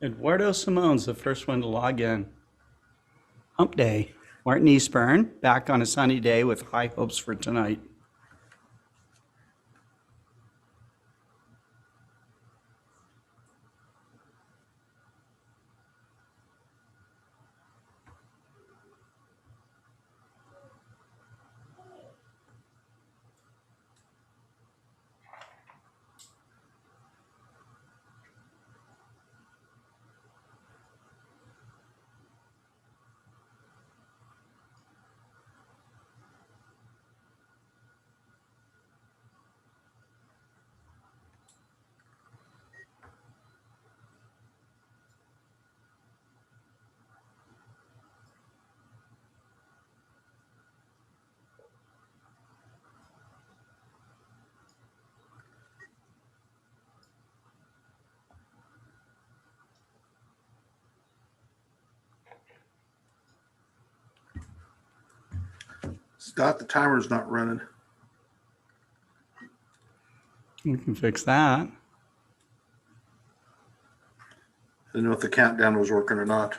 Eduardo Simone's the first one to log in. Hump day. Martin Eastburn back on a sunny day with high hopes for tonight. Scott, the timer's not running. We can fix that. I didn't know if the countdown was working or not.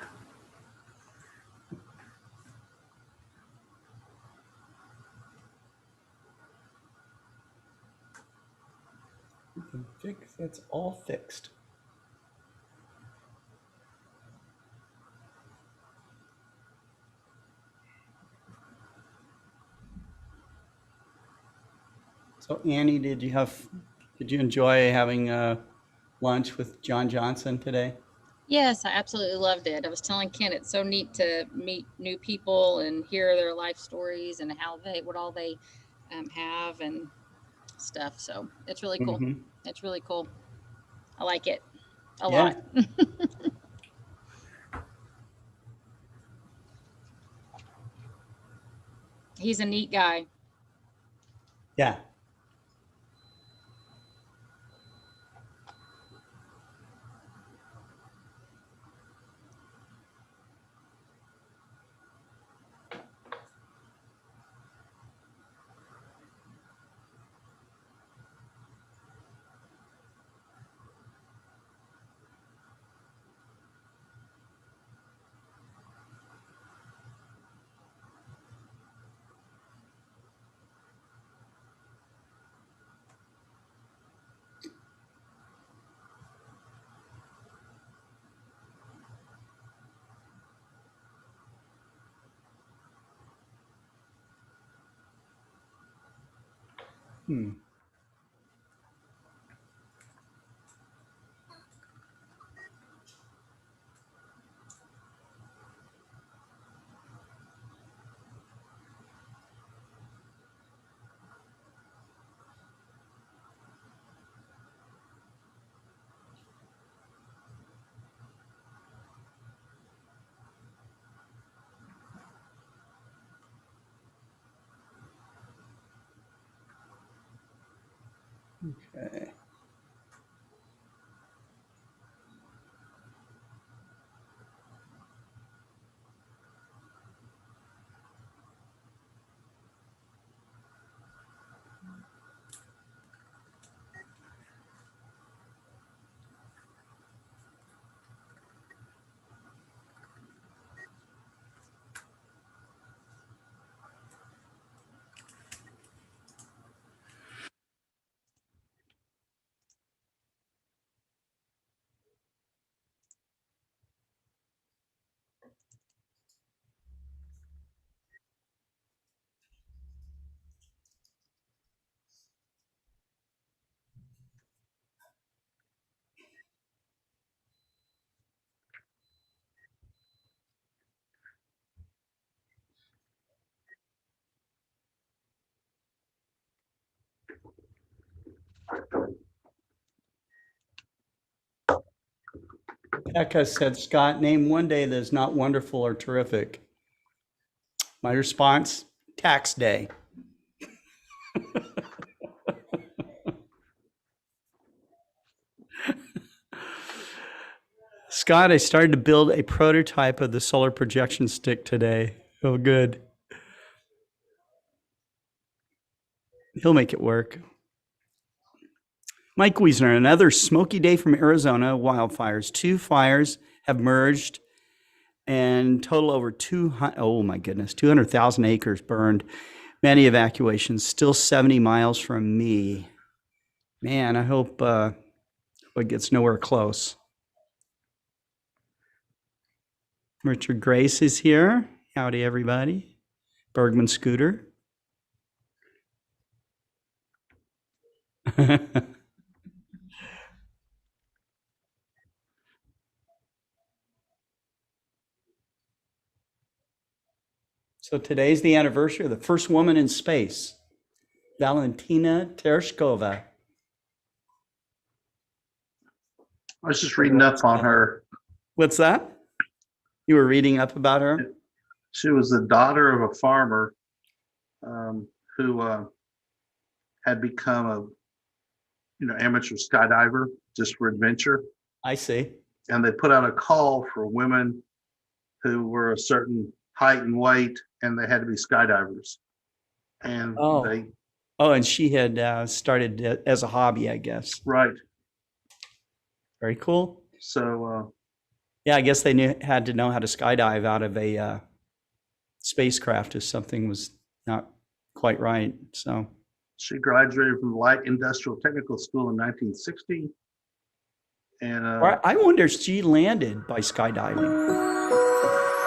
We can fix that's all fixed. So Annie, did you enjoy having lunch with John Johnson today? Yes, I absolutely loved it. I was telling Ken it's so neat to meet new people and hear their life stories and what all they have and stuff. So it's really cool. Mm-hmm. It's really cool. I like it a Yeah. lot. He's a neat guy. Yeah. Hmm. Okay. Becca said, Scott, name one day that is not wonderful or terrific. My response, tax day. Scott, I started to build a prototype of the solar projection stick today. Oh, good. He'll make it work. Mike Wiesner, another smoky day from Arizona wildfires. 2 fires have merged and total over 200,000 acres burned. Many evacuations, still 70 miles from me. Man, I hope it gets nowhere close. Richard Grace is here. Howdy, everybody. Bergman Scooter. So today's the anniversary of the first woman in space, Valentina Tereshkova. I was just reading up on her. What's that? You were reading up about her? She was the daughter of a farmer who had become a amateur skydiver just for adventure. I see. And they put out a call for women who were a certain height and weight, and they had to be skydivers. And and she had started as a hobby, I guess. Right. Very cool. So yeah, I guess they had to know how to skydive out of a spacecraft if something was not quite right. So she graduated from Light Industrial Technical School in 1960. And I wonder if she landed by skydiving.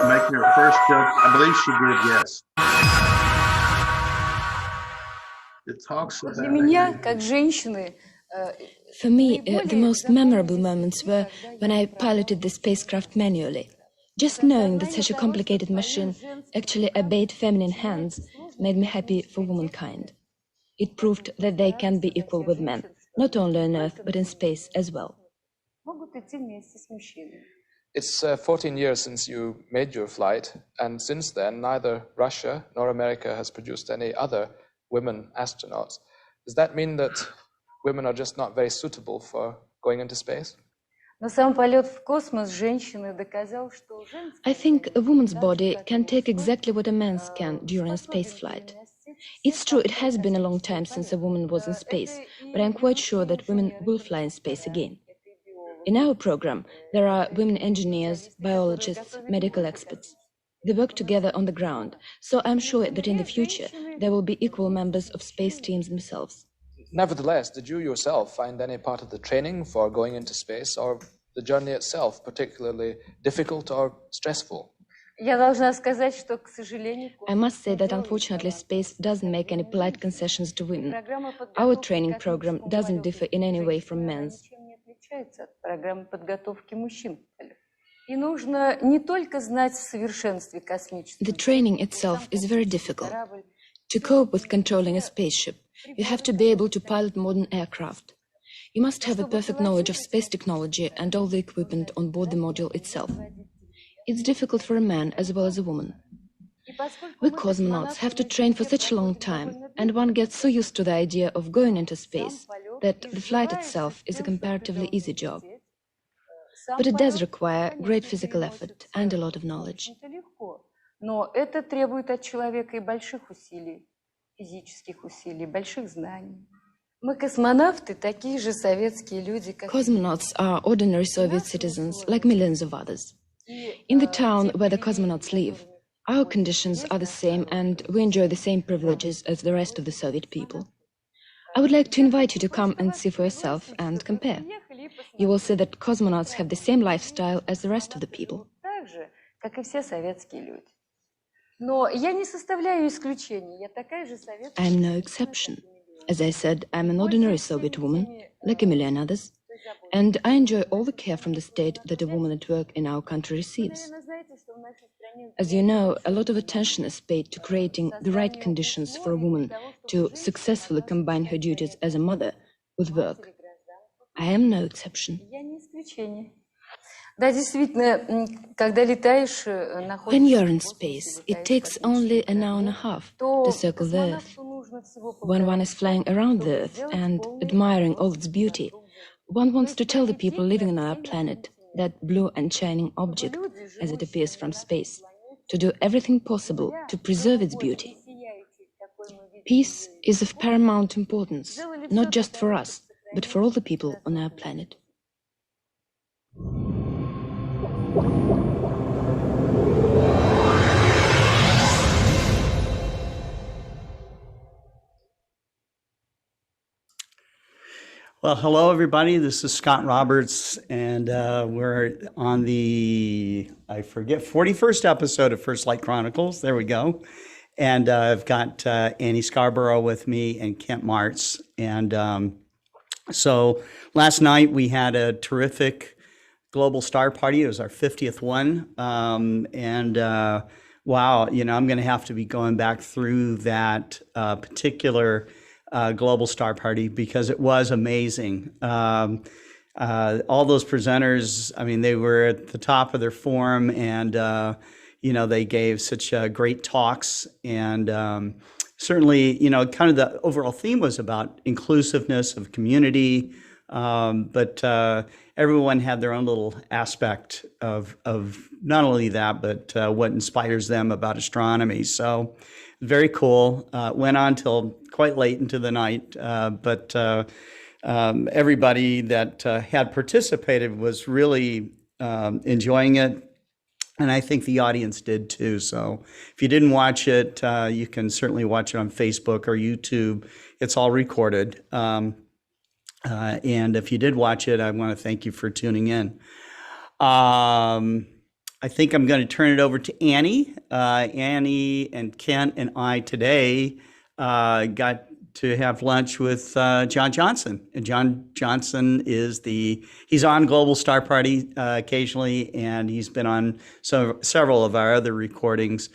Making her first jump, I believe she did, yes. It talks about For me, the most memorable moments were when I piloted the spacecraft manually. Just knowing that such a complicated machine actually obeyed feminine hands made me happy for womankind. It proved that they can be equal with men, not only on Earth, but in space as well. It's 14 years since you made your flight, and since then, neither Russia nor America has produced any other women astronauts. Does that mean that women are just not very suitable for going into space? I think a woman's body can take exactly what a man's can during a spaceflight. It's true, it has been a long time since a woman was in space, but I'm quite sure that women will fly in space again. In our program, there are women engineers, biologists, medical experts. They work together on the ground, so I'm sure that in the future there will be equal members of space teams themselves. Nevertheless, did you yourself find any part of the training for going into space or the journey itself particularly difficult or stressful? I must say that unfortunately space doesn't make any polite concessions to women. Our training program doesn't differ in any way from men's. The training itself is very difficult. To cope with controlling a spaceship, you have to be able to pilot modern aircraft. You must have a perfect knowledge of space technology and all the equipment on board the module itself. It's difficult for a man as well as a woman. We cosmonauts have to train for such a long time, and one gets so used to the idea of going into space that the flight itself is a comparatively easy job. But it does require great physical effort and a lot of knowledge. Cosmonauts are ordinary Soviet citizens like millions of others. In the town where the cosmonauts live, our conditions are the same and we enjoy the same privileges as the rest of the Soviet people. I would like to invite you to come and see for yourself and compare. You will see that cosmonauts have the same lifestyle as the rest of the people. I am no exception. As I said, I'm an ordinary Soviet woman, like a million others, and I enjoy all the care from the state that a woman at work in our country receives. As you know, a lot of attention is paid to creating the right conditions for a woman to successfully combine her duties as a mother with work. I am no exception. When you're in space, it takes only an hour and a half to circle the Earth. When one is flying around the Earth and admiring all its beauty, one wants to tell the people living on our planet, that blue and shining object as it appears from space, to do everything possible to preserve its beauty. Peace is of paramount importance, not just for us, but for all the people on our planet. Well, hello, everybody. This is Scott Roberts, and we're on the, I forget, 41st episode of FirstLight Chronicles. There we go. And I've got Annie Scarbrough with me and Kent Marts. And so last night we had a terrific global star party. It was our 50th one. Wow, I'm going to have to be going back through that particular global star party because it was amazing. All those presenters, I mean, they were at the top of their form, and they gave such great talks. And certainly, kind of the overall theme was about inclusiveness of community, but everyone had their own little aspect of not only that, but what inspires them about astronomy. So very cool. Went on till quite late into the night, but everybody that had participated was really enjoying it. And I think the audience did too. So if you didn't watch it, you can certainly watch it on Facebook or YouTube. It's all recorded. And if you did watch it, I want to thank you for tuning in. I think I'm going to turn it over to Annie. Annie and Kent and I today got to have lunch with John Johnson. And John Johnson he's on Global Star Party occasionally, and he's been on several of our other recordings.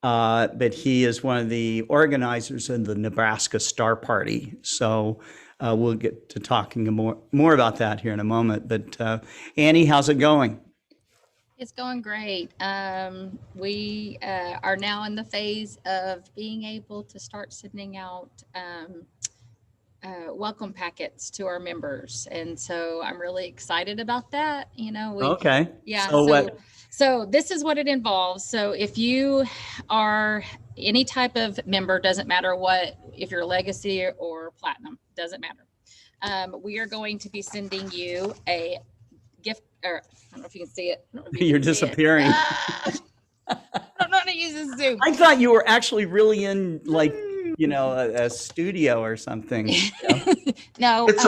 But he is one of the organizers in the Nebraska Star Party. So we'll get to talking more about that here in a moment. But Annie, how's it going? It's going great. We are now in the phase of being able to start sending out welcome packets to our members. And so I'm really excited about that. Okay. Yeah. So this is what it involves. So if you are any type of member, doesn't matter if you're legacy or platinum, doesn't matter. We are going to be sending you a gift, or I don't know if you can see it. You're disappearing. I don't know how to use this Zoom. I thought you were actually really in a studio or something. No, it's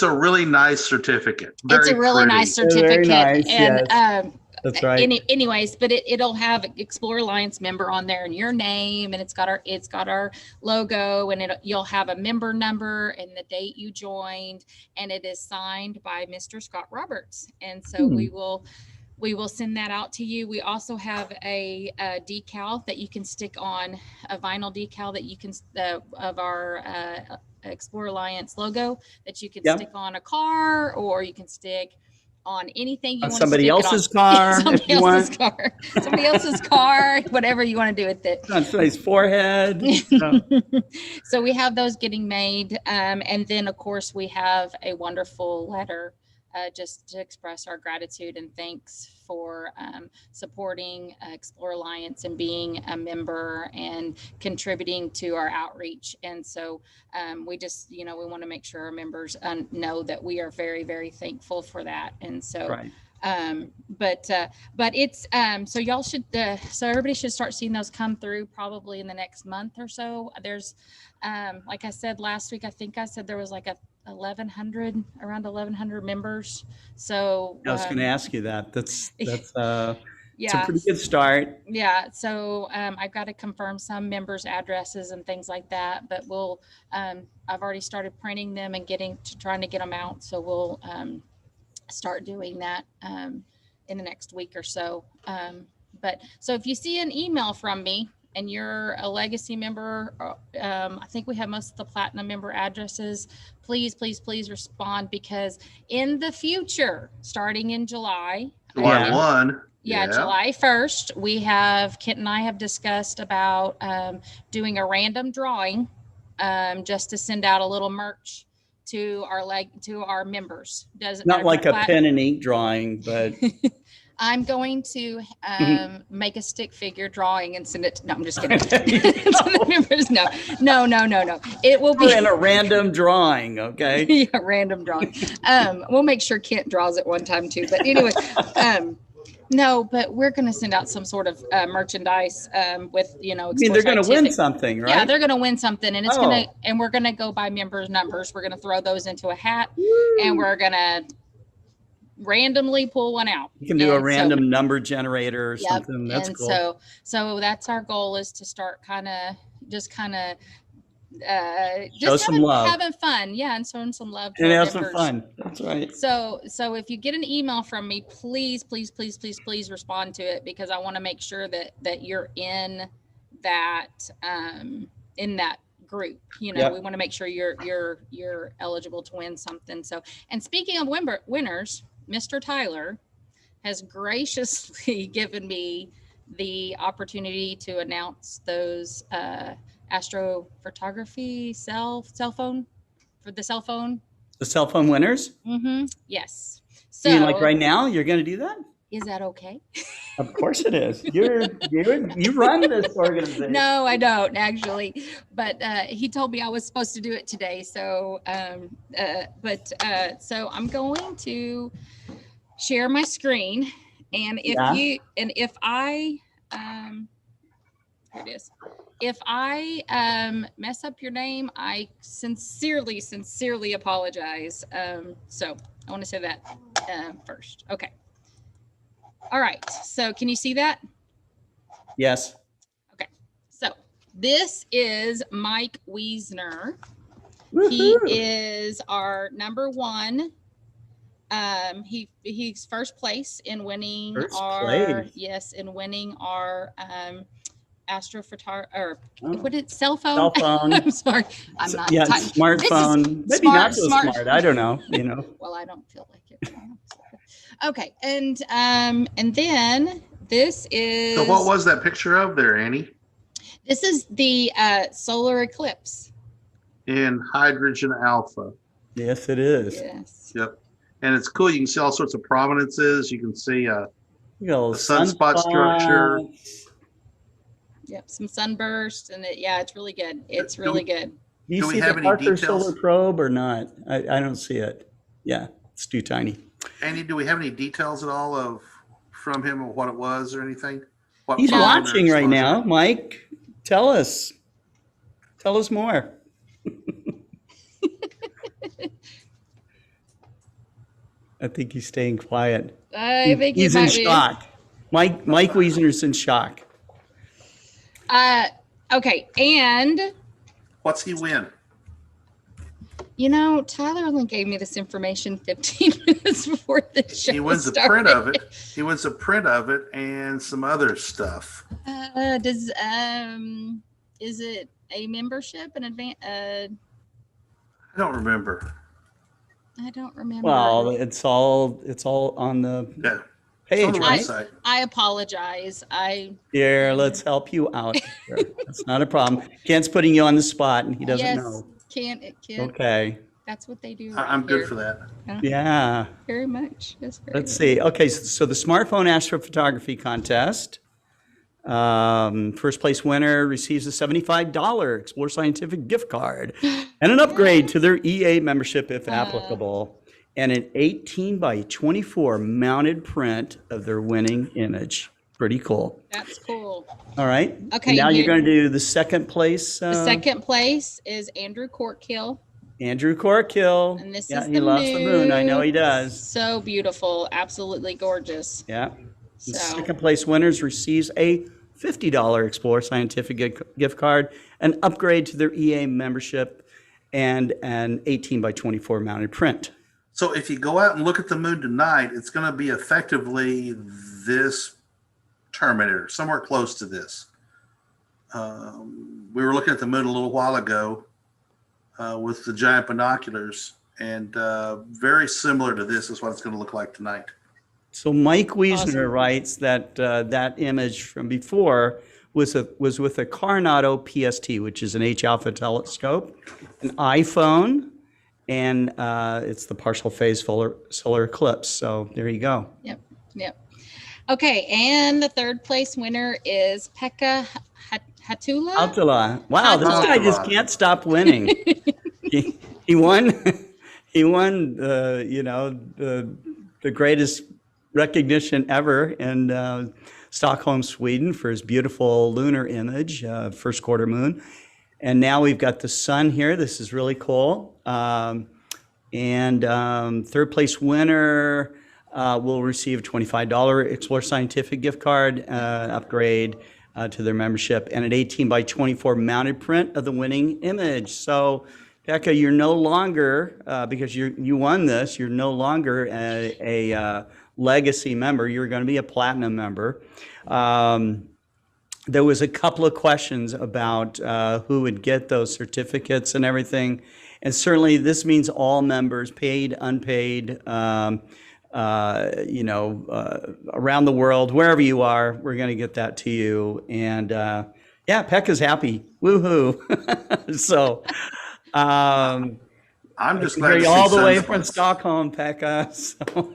a really nice certificate. It's a really nice certificate. Very nice, and yes. That's right. Anyways, but it'll have Explorer Alliance member on there and your name, and it's got our logo, and you'll have a member number and the date you joined, and it is signed by Mr. Scott Roberts. And so we will send that out to you. We also have a decal that you can stick on, a vinyl decal that you can of our Explorer Alliance logo that you can stick on a car, or you can stick on anything you want. Somebody else's car, somebody else's car, whatever you want to do with it. On somebody's forehead. So we have those getting made. And then of course we have a wonderful letter just to express our gratitude and thanks for supporting Explore Alliance and being a member and contributing to our outreach. And so we just, we want to make sure our members know that we are very, very thankful for that. And so, right. But it's so y'all should so everybody should start seeing those come through probably in the next month or so. There's like I said last week, I think I said there was like around 1,100 members. So I was going to ask you that. That's yeah, it's a pretty good start. Yeah. So I've got to confirm some members' addresses and things like that, but we'll I've already started printing them and trying to get them out. So we'll start doing that in the next week or so. But so if you see an email from me and you're a legacy member, I think we have most of the platinum member addresses, please respond, because in the future, starting in July 1. July 1st, Kent and I have discussed about doing a random drawing just to send out a little merch to our members. Doesn't Not matter like a if pen and ink drawing, but I'm going to make a stick figure drawing and send it to, no, I'm just kidding. No. It will be in a random drawing, okay? yeah, random drawing. We'll make sure Kent draws it one time too. But anyway, no, but we're going to send out some sort of merchandise with, you know, I mean, they're going to win something, right? Yeah, they're going to win something, and it's and we're going to go by members' numbers. We're going to throw those into a hat, and we're going to randomly pull one out. You can do a random number generator or something. That's and cool. So that's our goal, is to start just show some love, having fun, and showing some love to and our have members. some fun. That's right. So if you get an email from me, please respond to it, because I want to make sure that you're in that group. You know, we want to make sure you're eligible to win something. So, and speaking of winners, Mr. Tyler has graciously given me the opportunity to announce those Astrophotography cell phone for the cell phone. The cell phone winners? Mm-hmm. Yes. So, you mean like right now, you're going to do that? Is that okay? Of course it is. You run this organization. No, I don't actually, but he told me I was supposed to do it today. So, so I'm going to share my screen, and if here it is. If I mess up your name, I sincerely apologize. So I want to say that first. Okay. All right. So can you see that? Yes. Okay. So this is Mike Wiesner. Woo-hoo. He is our number one. He's first place in winning our astrophotography, or what is cell phone? Cell phone. I'm sorry, I'm not. Smartphone. Maybe not so smart. I don't know. You know. Well, I don't feel like it. Okay, and then this is. So what was that picture of there, Annie? This is the solar eclipse. In hydrogen alpha. Yes, it is. Yes. Yep. And it's cool. You can see all sorts of prominences. You can see the sunspot structure. Yep, some sunbursts, and it's really good. It's really good. Do you see the Parker Solar Probe or not? I don't see it. Yeah, it's too tiny. Andy, do we have any details at all from him of what it was or anything? He's watching right now. Mike, tell us more. I think he's staying quiet. I think he's in shock. Mike Wiesner's in shock. Okay, and what's he win? You know, Tyler only gave me this information 15 minutes before the show. He wins started. A print of it. He wins a print of it and some other stuff. Is it a membership an advance? I don't remember. Well, it's all on the page, on the right? website. I apologize. Here, let's help you out. That's not a problem. Kent's putting you on the spot, and he doesn't know. Kent. Okay. That's what they do. I'm good for that. Yeah. Very much. Let's see. Okay, so the smartphone astrophotography contest. First place winner receives a $75 Explore Scientific gift card and an upgrade to their EA membership if applicable, and an 18 by 24 mounted print of their winning image. Pretty cool. That's cool. All right. Okay. And now you're going to do the second place. The second place is Andrew Corkhill. Andrew Corkhill. And this yeah, is he loves the moon. I know he does. So beautiful. Absolutely gorgeous. Yeah. The second place winners receives a $50 Explore Scientific gift card, an upgrade to their EA membership, and an 18 by 24 mounted print. So if you go out and look at the moon tonight, it's going to be effectively this Terminator, somewhere close to this. We were looking at the moon a little while ago with the giant binoculars, and very similar to this is what it's going to look like tonight. So Mike Wiesner writes that that image from before was with a Coronado PST, which is an H-alpha telescope, an iPhone, and it's the partial phase solar eclipse. So there you go. Yep. Okay, and the third place winner is Pekka Hatula. Altala. Wow, this guy just Altala. can't stop winning. He won. He won. The greatest recognition ever in Stockholm, Sweden, for his beautiful lunar image, first quarter moon. And now we've got the sun here. This is really cool. And third place winner will receive a $25 Explore Scientific gift card upgrade to their membership, and an 18 by 24 mounted print of the winning image. So, Pekka, you're no longer, because you won this, you're no longer a legacy member. You're going to be a platinum member. There was a couple of questions about who would get those certificates and everything. And certainly this means all members, paid, unpaid, around the world, wherever you are, we're going to get that to you. And yeah, Pekka's happy. Woohoo. So I'm just glad to see all the way sunspots. from Stockholm, Pekka. So.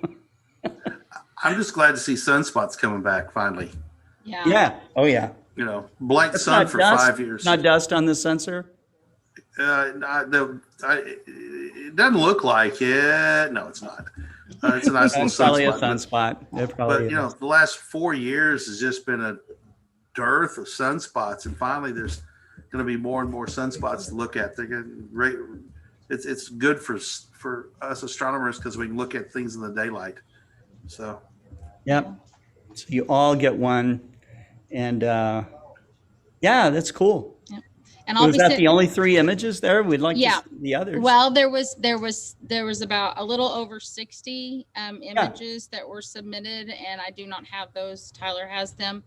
I'm just glad to see sunspots coming back finally. Yeah. Yeah. Oh, yeah. Blight That's sun not for dust. 5 years. Not dust on the sensor. It doesn't look like it. No, it's not. It's a nice little It's probably a sunspot. sunspot. It probably But is. the last 4 years has just been a dearth of sunspots, and finally there's going to be more and more sunspots to look at. They're getting great. It's good for us astronomers because we can look at things in the daylight. So Yep. So you all get one, and yeah, that's cool. Yep. And Was that obviously, the only 3 images there? We'd like Yeah. to see the others. well, there was about a little over 60 images that were submitted, and I do not have those. Tyler has them.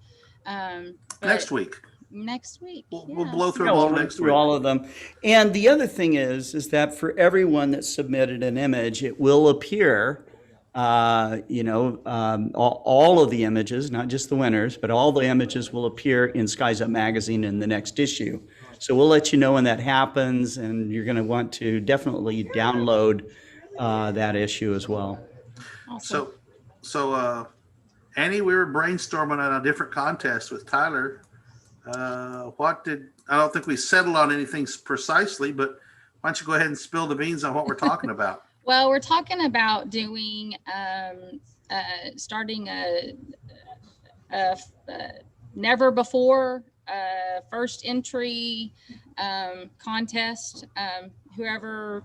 But next week Next week. we'll yeah. blow through Yeah, them all we'll run next through week. all of them. And the other thing is that for everyone that submitted an image, it will appear, all of the images, not just the winners, but all the images will appear in Skies Up magazine in the next issue. So we'll let you know when that happens, and you're going to want to definitely download that issue as well. Awesome. So Annie, we were brainstorming on a different contest with Tyler. I don't think we settled on anything precisely, but why don't you go ahead and spill the beans on what we're talking about? Well, we're talking about doing, starting a never before first entry contest. Whoever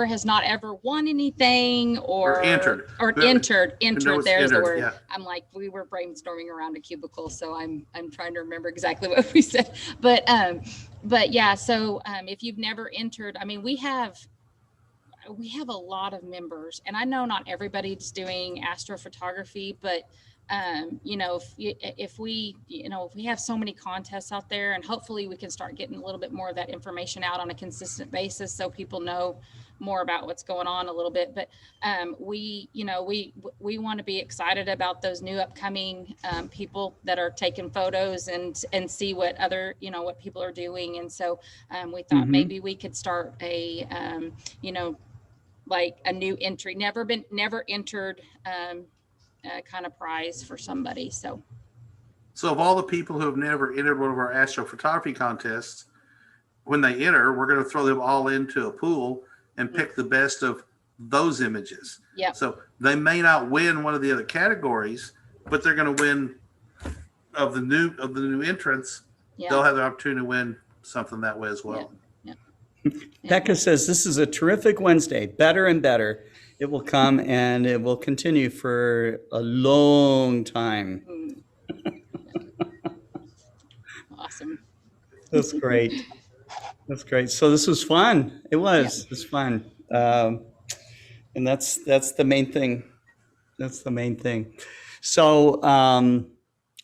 has not ever won anything or entered. entered. There's the word. Yeah. I'm like, we were brainstorming around a cubicle, so I'm trying to remember exactly what we said. But yeah, so if you've never entered, I mean, we have a lot of members, and I know not everybody's doing astrophotography, but if we have so many contests out there, and hopefully we can start getting a little bit more of that information out on a consistent basis so people know more about what's going on a little bit. But we want to be excited about those new upcoming people that are taking photos and see what other what people are doing. And so we thought maybe we could start a like a new entry, never entered kind of prize for somebody. So of all the people who have never entered one of our astrophotography contests, when they enter, we're going to throw them all into a pool and pick the best of those images. Yeah. So they may not win one of the other categories, but they're going to win of the new entrants. yeah. They'll have the opportunity to win something that way as well. Pekka says, this is a terrific Wednesday, better and better. It will come and it will continue for a long time. Awesome. That's great. That's great. So this was fun. It was. It was fun. And that's the main thing. That's the main thing. So,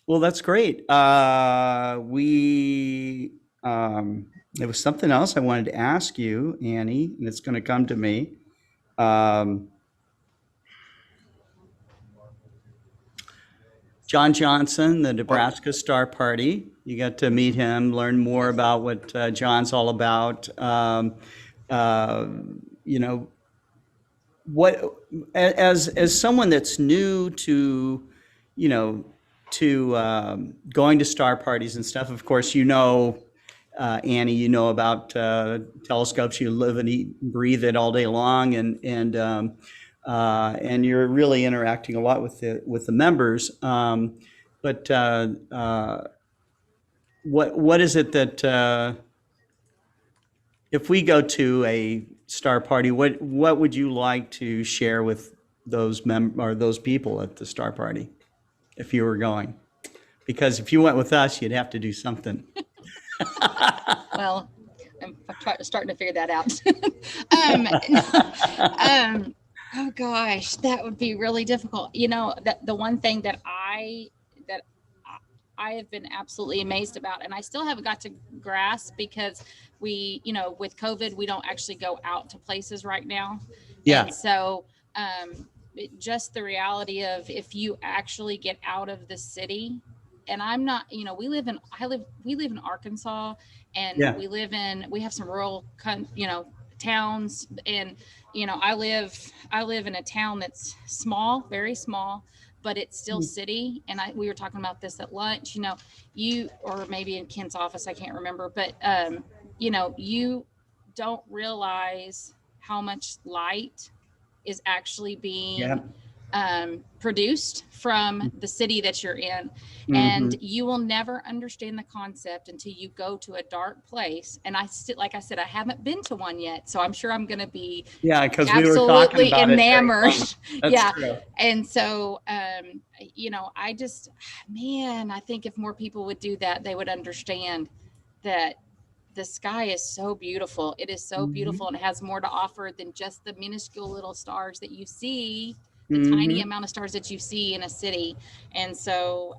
well, that's great. There was something else I wanted to ask you, Annie, and it's going to come to me. John Johnson, the Nebraska Star Party. You got to meet him, learn more about what John's all about. what as someone that's new to, you know, to going to star parties and stuff, of course, you know, Annie, you know about telescopes. You live and eat and breathe it all day long, and you're really interacting a lot with the members. But what is it that if we go to a star party, what would you like to share with those people at the star party if you were going? Because if you went with us, you'd have to do something. Well, I'm starting to figure that out. Oh gosh, that would be really difficult. You know, that the one thing that I have been absolutely amazed about, and I still haven't got to grasp, because we, you know, with COVID, we don't actually go out to places right now. Yeah. And so, just the reality of, if you actually get out of the city, and I'm not, you know, we live in Arkansas, and Yeah. we have some rural, you know, towns, and, you know, I live in a town that's small, very small, but it's still city. And we were talking about this at lunch, you know, or maybe in Kent's office, I can't remember, but, you know, you don't realize how much light is actually Yeah. being produced from the city that you're in. Mhm. And you will never understand the concept until you go to a dark place. And like I said, I haven't been to one yet, so I'm sure I'm going to be Yeah, because we were talking absolutely about it. enamored. That's Yeah. true. And so, you know, I think if more people would do that, they would understand that the sky is so beautiful. It is so beautiful, and it has more to offer than just the minuscule little stars that you see, the tiny amount of stars that you see in a city. And so,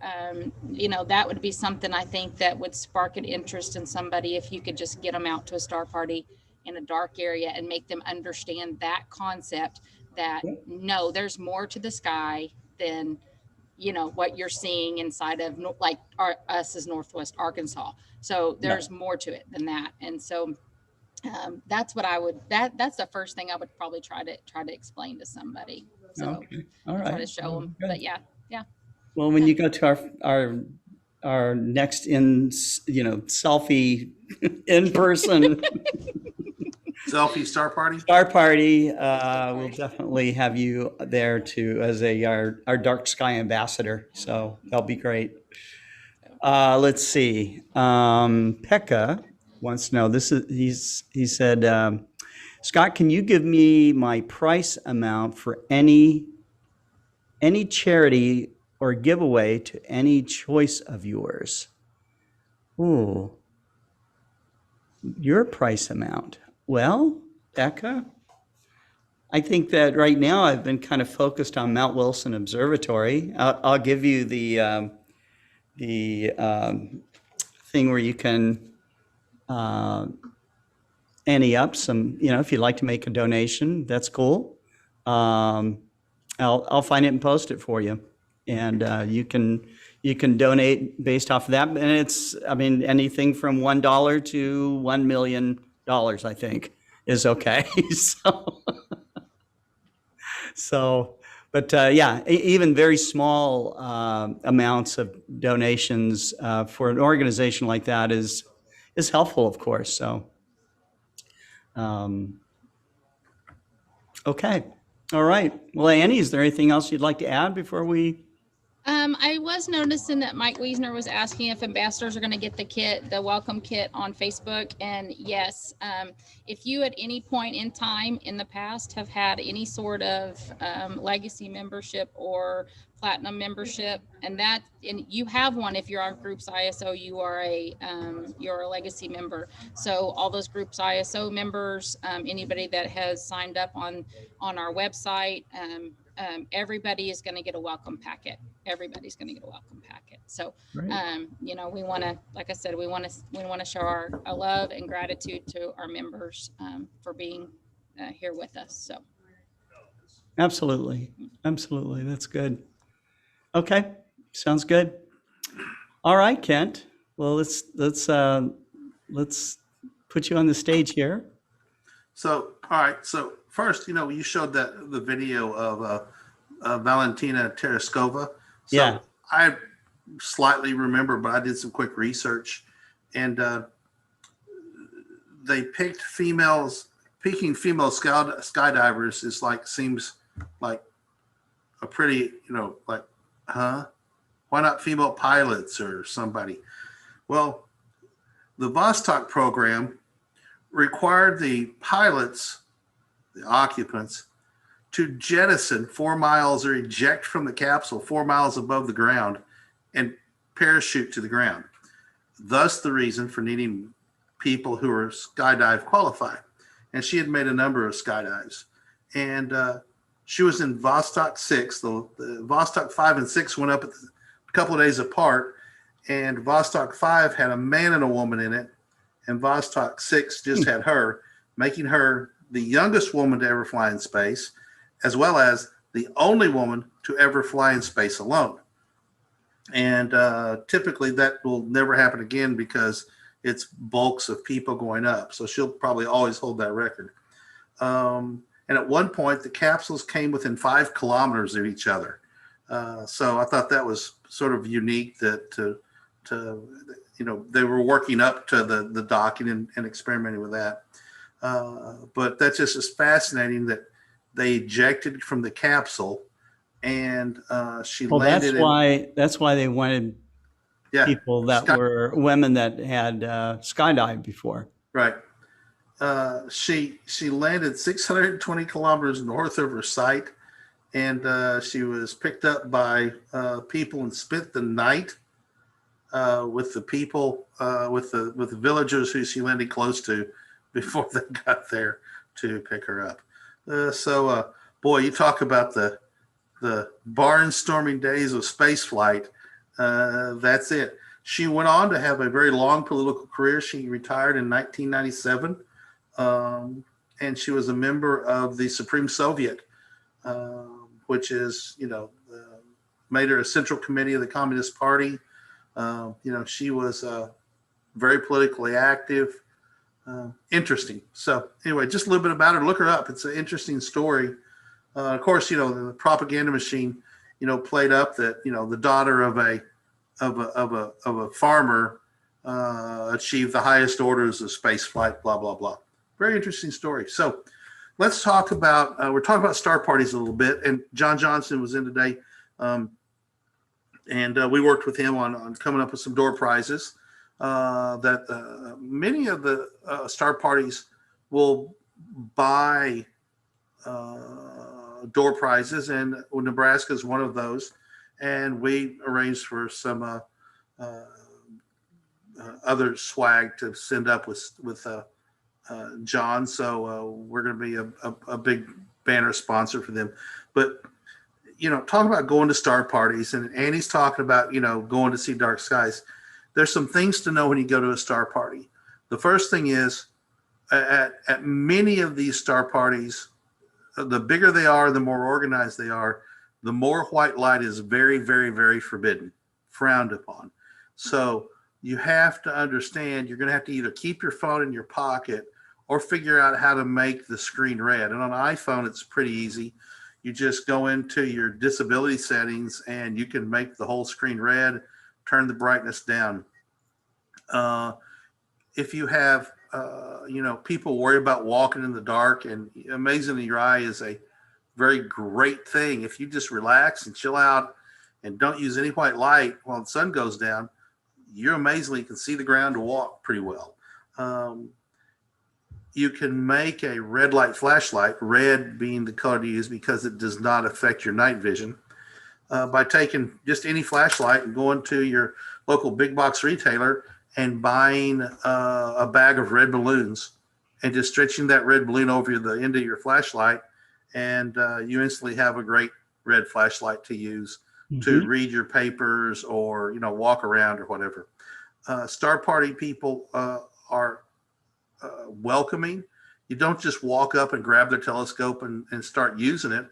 you know, that would be something I think that would spark an interest in somebody, if you could just get them out to a star party in a dark area and make them understand that concept, that no, there's more to the sky than, you know, what you're seeing inside of, like, us as Northwest Arkansas. So there's more to it than that. And so, that's what that's the first thing I would probably try to explain to somebody. So Okay. All try to right. show them. Good. But yeah. Well, when you go to our next selfie in person Selfie star party. star party, we'll definitely have you there as our dark sky ambassador. So that'll be great. Let's see. Pekka wants to know. He said, Scott, can you give me my price amount for any charity or giveaway to any choice of yours? Ooh, your price amount. Well, Becca, I think that right now I've been kind of focused on Mount Wilson Observatory. I'll give you the thing where you can ante up some, if you'd like to make a donation, that's cool. I'll find it and post it for you, and you can donate based off of that. And it's, anything from $1 to $1 million, I think, is okay. But yeah, even very small amounts of donations for an organization like that is helpful, of course. So, okay. All right. Well, Annie, is there anything else you'd like to add before we? I was noticing that Mike Wiesner was asking if ambassadors are going to get the welcome kit on Facebook. And yes, if you at any point in time in the past have had any sort of legacy membership or platinum membership, and you have one, if you're on Groups ISO, you're a legacy member. So all those Groups ISO members, anybody that has signed up on our website, everybody is going to get a welcome packet. Everybody's going to get a welcome packet. So, we want to, like I said, we want to show our love and gratitude to our members for being here with us. So, Absolutely. That's good. Okay. Sounds good. All right, Kent. Well, let's put you on the stage here. So, all right. So first, you showed the video of Valentina Tereskova. So Yeah. I slightly remember, but I did some quick research, and they picked picking female skydivers is seems like a pretty, like, huh? Why not female pilots or somebody? Well, the Vostok program required the pilots, the occupants, to jettison 4 miles or eject from the capsule 4 miles above the ground and parachute to the ground. Thus, the reason for needing people who are skydive qualified. And she had made a number of skydives. And she was in Vostok 6. The Vostok 5 and 6 went up a couple of days apart. And Vostok 5 had a man and a woman in it. And Vostok 6 just had her, making her the youngest woman to ever fly in space, as well as the only woman to ever fly in space alone. And typically that will never happen again because it's bulks of people going up. So she'll probably always hold that record. And at one point, the capsules came within 5 kilometers of each other. So I thought that was sort of unique that they were working up to the docking and experimenting with that. But that's just as fascinating that they ejected from the capsule, and she landed. That's why they wanted people that were women that had skydived before. Right. She landed 620 kilometers north of her site, and she was picked up by people and spent the night with the people, with the villagers who she landed close to before they got there to pick her up. Boy, you talk about the barnstorming days of space flight. That's it. She went on to have a very long political career. She retired in 1997, and she was a member of the Supreme Soviet, which is, made her a central committee of the Communist Party. She was very politically active. Interesting. So anyway, just a little bit about her. Look her up. It's an interesting story. Of course, the propaganda machine, played up that the daughter of a farmer achieved the highest orders of space flight. Blah blah blah. Very interesting story. So let's talk about. We're talking about star parties a little bit, and John Johnson was in today, and we worked with him on coming up with some door prizes. That many of the star parties will buy door prizes, and Nebraska is one of those. And we arranged for some other swag to send up with John. So we're going to be a big banner sponsor for them. But talk about going to star parties, and Annie's talking about going to see dark skies. There's some things to know when you go to a star party. The first thing is at many of these star parties, the bigger they are, the more organized they are, the more white light is very, very, very forbidden, frowned upon. So you have to understand you're going to have to either keep your phone in your pocket or figure out how to make the screen red. And on an iPhone, it's pretty easy. You just go into your disability settings and you can make the whole screen red, turn the brightness down. If you have, people worry about walking in the dark, and amazingly your eye is a very great thing. If you just relax and chill out and don't use any white light while the sun goes down, you amazingly can see the ground to walk pretty well. You can make a red light flashlight, red being the color to use because it does not affect your night vision, by taking just any flashlight and going to your local big box retailer and buying a bag of red balloons and just stretching that red balloon over the end of your flashlight. And you instantly have a great red flashlight to use to read your papers or, walk around or whatever. Star party people are welcoming. You don't just walk up and grab their telescope and start using it.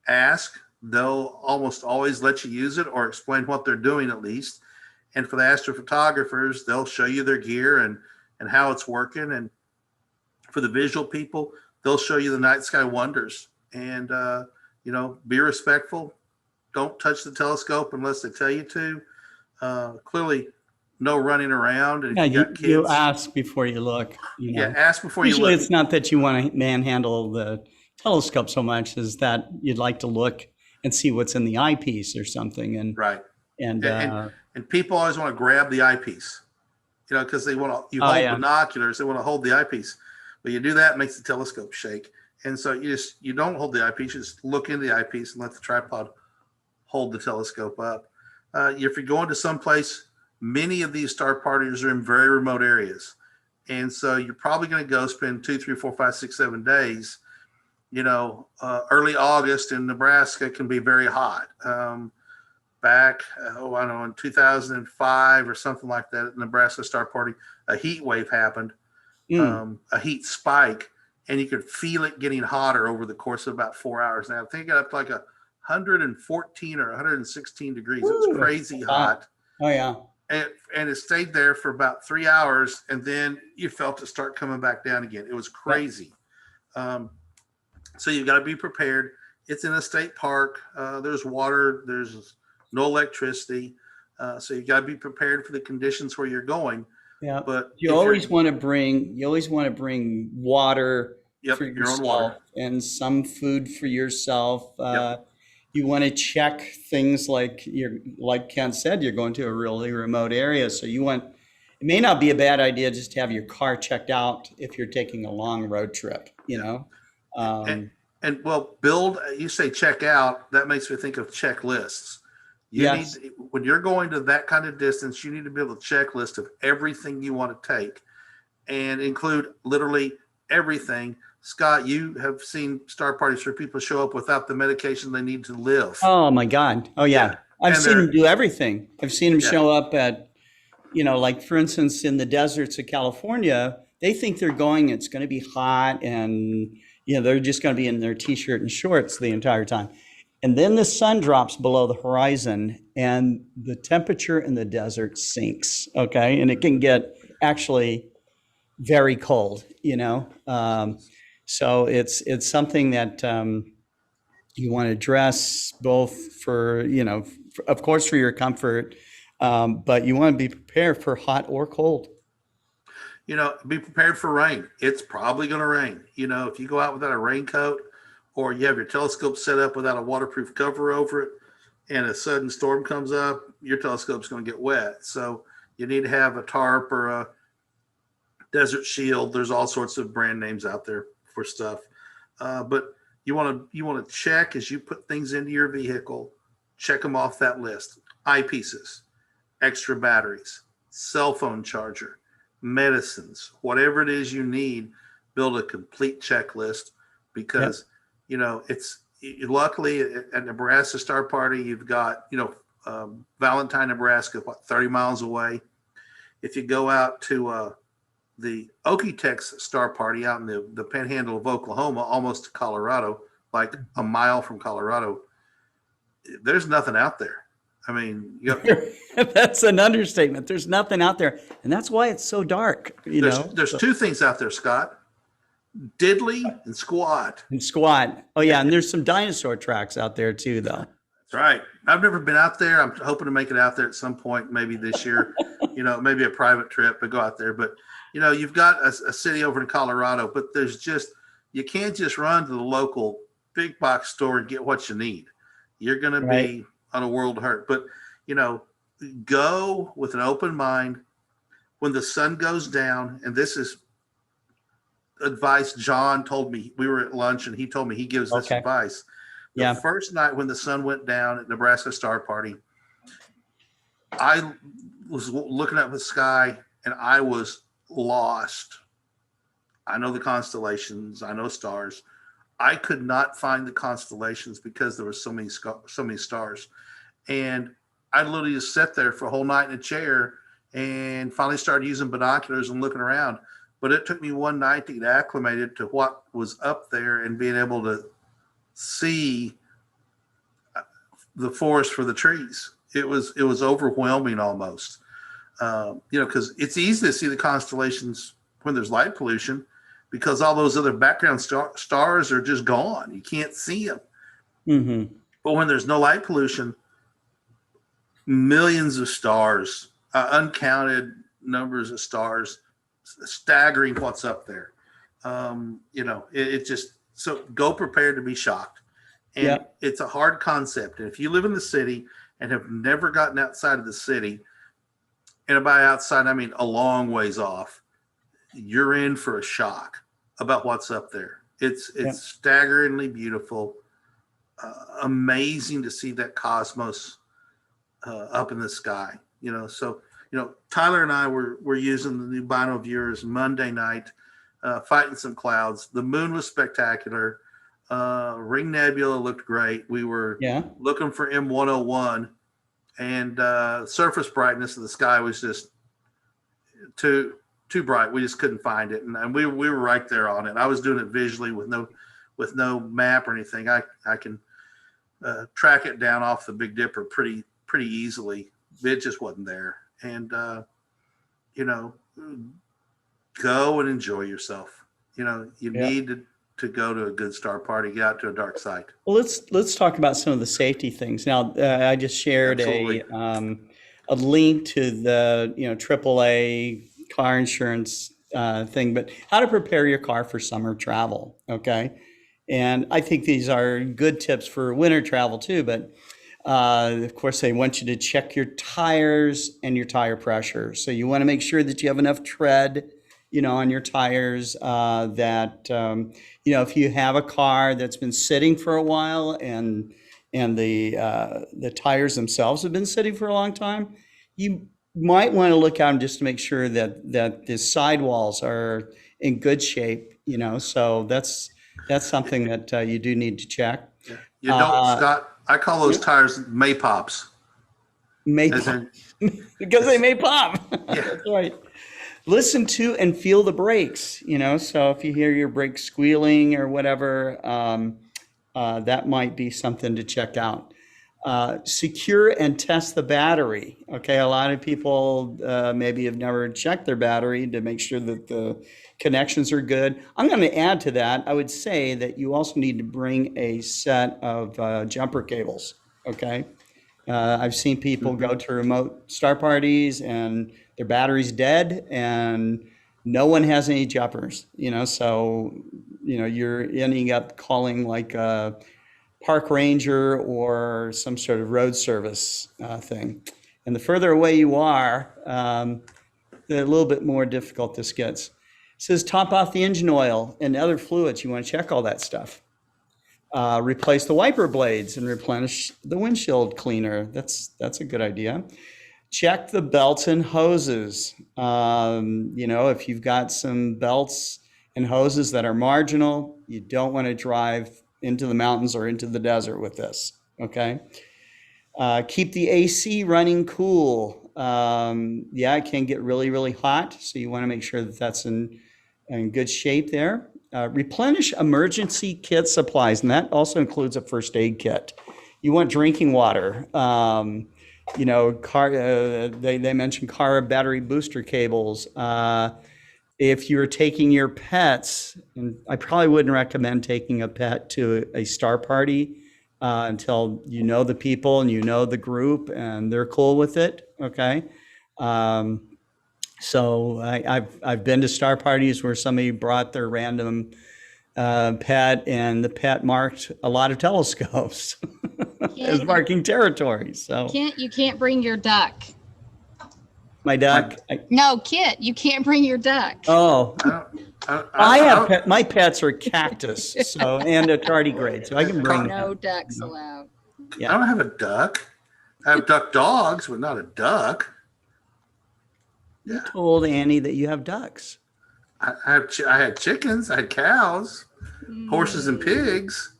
Ask. They'll almost always let you use it or explain what they're doing at least. And for the astrophotographers, they'll show you their gear and how it's working. And for the visual people, they'll show you the night sky wonders. And be respectful. Don't touch the telescope unless they tell you to. Clearly, no running around. And Yeah, if you got you kids, ask before you look. yeah, ask before you Usually look. it's not that you want to manhandle the telescope so much as that you'd like to look and see what's in the eyepiece or something. And Right. and And people always want to grab the eyepiece, because they want to. You hold binoculars, they want to hold the eyepiece, but you do that, it makes the telescope shake. And so you don't hold the eyepiece. You just look into the eyepiece and let the tripod hold the telescope up. If you're going to someplace, many of these star parties are in very remote areas, and so you're probably going to go spend 2, 3, 4, 5, 6, 7 days. Early August in Nebraska can be very hot. Back, I don't know, in 2005 or something like that, at Nebraska Star Party, a heat wave happened, a heat spike, and you could feel it getting hotter over the course of about 4 hours. Now, I think it got up to like 114 or 116 degrees. It was crazy hot. Oh, yeah. And it stayed there for about 3 hours, and then you felt it start coming back down again. It was crazy. So you've got to be prepared. It's in a state park. There's water. There's no electricity. So you got to be prepared for the conditions where you're going. Yeah. But you always want to bring water for your yourself own water and some food for yourself. Yep. You want to check things like Ken said, you're going to a really remote area. So it may not be a bad idea just to have your car checked out if you're taking a long road trip, you say check out, that makes me think of checklists. When you're going to that kind of distance, you need to build a checklist of everything you want to take and include literally everything. Scott, you have seen star parties where people show up without the medication they need to live. Oh my God. Oh yeah. I've seen them do everything. I've seen them show up at, like for instance, in the deserts of California, they think they're going, it's going to be hot and, they're just going to be in their t-shirt and shorts the entire time. And then the sun drops below the horizon and the temperature in the desert sinks. Okay. And it can get actually very cold, so it's something that you want to address both for, of course, for your comfort, but you want to be prepared for hot or cold. Be prepared for rain. It's probably going to rain. If you go out without a raincoat or you have your telescope set up without a waterproof cover over it and a sudden storm comes up, your telescope's going to get wet. So you need to have a tarp or a desert shield. There's all sorts of brand names out there for stuff. But you want to check as you put things into your vehicle, check them off that list. Eyepieces, extra batteries, cell phone charger, medicines, whatever it is you need, build a complete checklist because, it's luckily at Nebraska Star Party, you've got, Valentine, Nebraska, 30 miles away. If you go out to the Okie-Tex Star Party out in the panhandle of Oklahoma, almost to Colorado, like a mile from Colorado, there's nothing out there. I mean, that's an understatement. There's nothing out there. And that's why it's so dark. There's two things out there, Scott. Diddley and Squat. Oh, yeah. And there's some dinosaur tracks out there, too, though. That's right. I've never been out there. I'm hoping to make it out there at some point, maybe this year, maybe a private trip, but go out there. But, you've got a city over in Colorado, but you can't just run to the local big box store and get what you need. You're going to be on a world hurt. But, go with an open mind. When the sun goes down, and this is advice John told me, we were at lunch and he told me he gives this advice. The first night when the sun went down at Nebraska Star Party, I was looking up the sky and I was lost. I know the constellations, I know stars. I could not find the constellations because there were so many stars. And I literally just sat there for a whole night in a chair and finally started using binoculars and looking around. But it took me one night to get acclimated to what was up there and being able to see the forest for the trees. It was overwhelming almost, because it's easy to see the constellations when there's light pollution. because all those other background stars are just gone. You can't see them. Mm-hmm. But when there's no light pollution, millions of stars, uncounted numbers of stars, staggering what's up there. It just, so go prepared to be shocked. And it's a hard concept. And if you live in the city and have never gotten outside of the city, and by outside, I mean a long ways off, you're in for a shock about what's up there. It's staggeringly beautiful, amazing to see that cosmos up in the sky. So Tyler and I were using the new bino viewers Monday night, fighting some clouds. The moon was spectacular. Ring Nebula looked great. We were looking for M101, and surface brightness of the sky was just too bright. We just couldn't find it, and we were right there on it. I was doing it visually with no map or anything. I can track it down off the Big Dipper pretty easily. It just wasn't there, and go and enjoy yourself. You need to go to a good star party, get out to a dark site. Well, let's talk about some of the safety things. Now, I just shared Absolutely. a link to the AAA car insurance thing, but how to prepare your car for summer travel. Okay, and I think these are good tips for winter travel too. But of course, they want you to check your tires and your tire pressure. So you want to make sure that you have enough tread, on your tires, that, if you have a car that's been sitting for a while and the tires themselves have been sitting for a long time, you might want to look at them just to make sure that the sidewalls are in good shape, so that's something that you do need to check. Yeah. You don't, Scott, I call those tires Maypops. Because they may pop. Yeah. That's right. Listen to and feel the brakes, so if you hear your brakes squealing or whatever, that might be something to check out. Secure and test the battery. Okay, a lot of people maybe have never checked their battery to make sure that the connections are good. I'm going to add to that. I would say that you also need to bring a set of jumper cables. Okay, I've seen people go to remote star parties and their battery's dead and no one has any jumpers. So you're ending up calling like a park ranger or some sort of road service thing. And the further away you are, the a little bit more difficult this gets. It says top off the engine oil and other fluids. You want to check all that stuff. Replace the wiper blades and replenish the windshield cleaner. That's a good idea. Check the belts and hoses. If you've got some belts and hoses that are marginal, you don't want to drive into the mountains or into the desert with this, okay? Keep the AC running cool. It can get really, really hot, so you want to make sure that that's in good shape there. Replenish emergency kit supplies, and that also includes a first aid kit. You want drinking water. They mentioned car battery booster cables. If you're taking your pets, and I probably wouldn't recommend taking a pet to a star party until you know the people and you know the group and they're cool with it. Okay. So I've been to star parties where somebody brought their random pet and the pet marked a lot of telescopes as marking territory. So You can't bring your duck. My duck. No, Kit, you can't bring your duck. Oh, my pets are cactus, and a tardigrade, so I can bring no ducks allowed. Yeah. I don't have a duck. I have duck dogs, but not a duck. You told Annie that you have ducks. I had chickens. I had cows, horses, and pigs.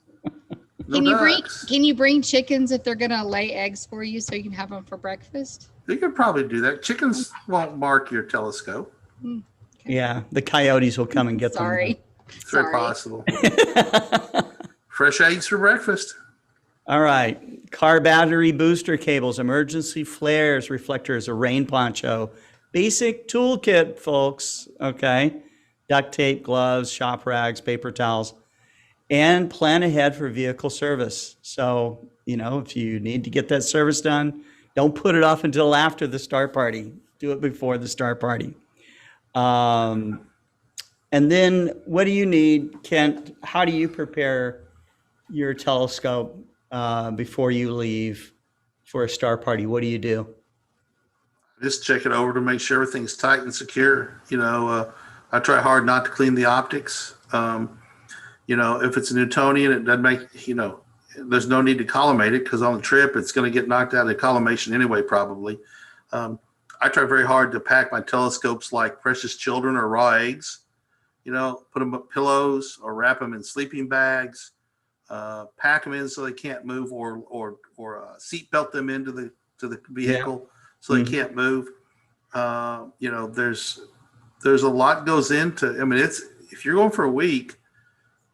Can you bring chickens if they're gonna lay eggs for you, so you can have them for breakfast? You could probably do that. Chickens won't mark your telescope. Okay. Yeah, the coyotes will come and get them. It's very possible. Fresh eggs for breakfast. All right. Car battery booster cables, emergency flares, reflectors, a rain poncho. Basic toolkit, folks. Okay. duct tape, gloves, shop rags, paper towels, and plan ahead for vehicle service. So, if you need to get that service done, don't put it off until after the start party. Do it before the start party. And then what do you need, Kent? How do you prepare your telescope before you leave for a star party? What do you do? Just check it over to make sure everything's tight and secure. I try hard not to clean the optics. If it's a Newtonian, it doesn't make, there's no need to collimate it because on the trip, it's going to get knocked out of collimation anyway, probably. I try very hard to pack my telescopes like precious children or raw eggs, put them up pillows or wrap them in sleeping bags, pack them in so they can't move or seat belt them into the vehicle so they can't move. There's a lot goes into, if you're going for a week,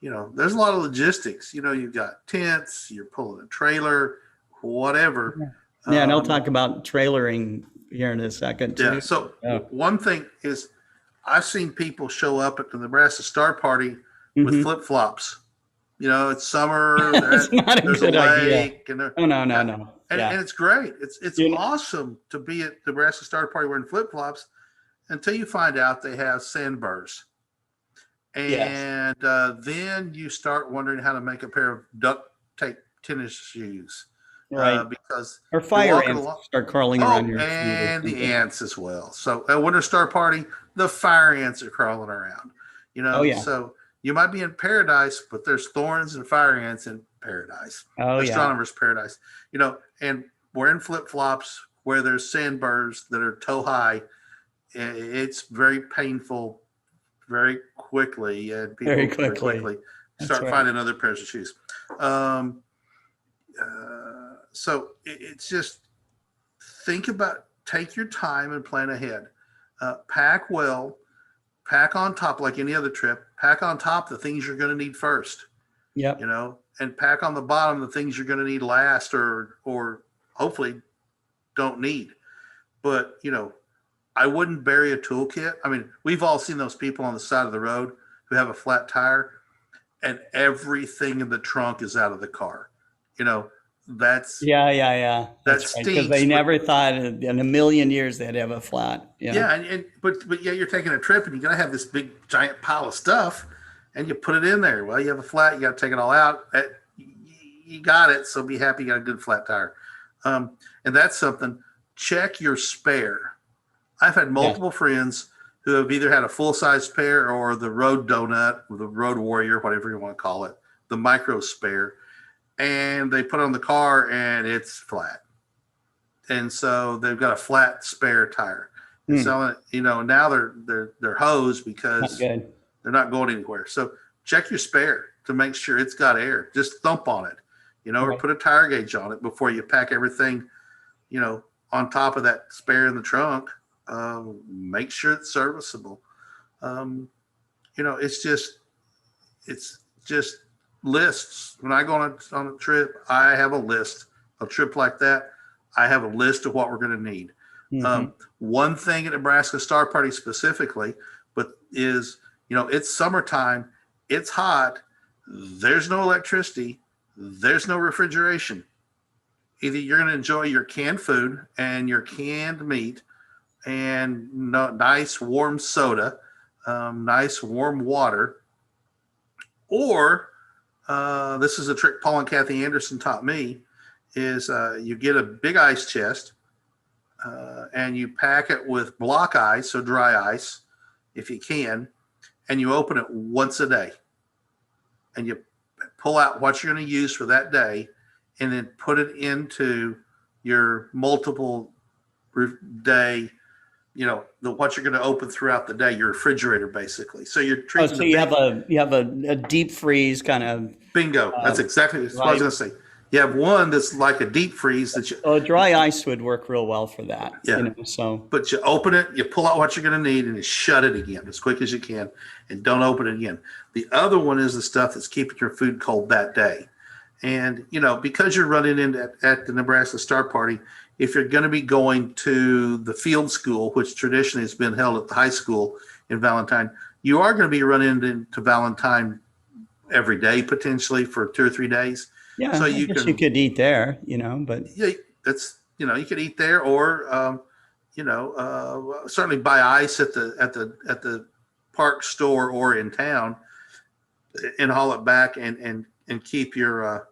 there's a lot of logistics. You've got tents, you're pulling a trailer, whatever. Yeah, and I'll talk about trailering here in a second too. Yeah. So one thing is, I've seen people show up at the Nebraska Star Party with flip flops. It's summer. That's not a there's good a idea. lake, and No. and it's great. It's awesome to be at the Nebraska Star Party wearing flip flops until you find out they have sandburrs. And then you start wondering how to make a pair of duct tape tennis shoes. Right. Because or fire ants start crawling around your feet. And the ants as well. So at Winter Star Party, the fire ants are crawling around. So you might be in paradise, but there's thorns and fire ants in paradise. Astronomer's paradise. And wearing flip-flops where there's sandburrs that are toe high, it's very painful very quickly, and people very quickly start finding other pairs of shoes. So it's just take your time and plan ahead. Pack well, pack on top like any other trip. Pack on top the things you're going to need first. Yep. And pack on the bottom the things you're going to need last, or hopefully don't need. But I wouldn't bury a toolkit. We've all seen those people on the side of the road who have a flat tire, and everything in the trunk is out of the car. That's That stinks because they never thought in a million years they'd have a flat. But you're taking a trip and you're gonna have this big giant pile of stuff, and you put it in there. Well, you have a flat, you got to take it all out. You got it, so be happy you got a good flat tire. And that's something. Check your spare. I've had multiple friends who have either had a full-size spare or the road donut or the road warrior, whatever you want to call it, the micro spare, and they put it on the car and it's flat. And so they've got a flat spare tire. And selling it, now they're hosed because they're not going anywhere. So check your spare to make sure it's got air. Just thump on it, or put a tire gauge on it before you pack everything, on top of that spare in the trunk. Make sure it's serviceable. It's just lists. When I go on a trip, I have a list. A trip like that, I have a list of what we're going to need. One thing at Nebraska Star Party specifically, but is, it's summertime, it's hot, there's no electricity, there's no refrigeration. Either you're going to enjoy your canned food and your canned meat and nice warm soda, nice warm water, or this is a trick Paul and Kathy Anderson taught me, is you get a big ice chest and you pack it with block ice, so dry ice, if you can, and you open it once a day. And you pull out what you're going to use for that day and then put it into your multiple day, what you're going to open throughout the day, your refrigerator, basically. So you're treating. So you have a deep freeze kind of. Bingo. That's exactly what I was going to say. You have one that's like a deep freeze that you. Dry ice would work real well for that. Yeah. But you open it, you pull out what you're going to need, and you shut it again as quick as you can, and don't open it again. The other one is the stuff that's keeping your food cold that day. And because you're running in at the Nebraska Star Party, if you're going to be going to the field school, which traditionally has been held at the high school in Valentine, you are going to be running into Valentine every day potentially for 2 or 3 days. Yeah, So I you guess can, you could eat there, but yeah, that's, you could eat there, or certainly buy ice at the park store or in town, and haul it back, and keep your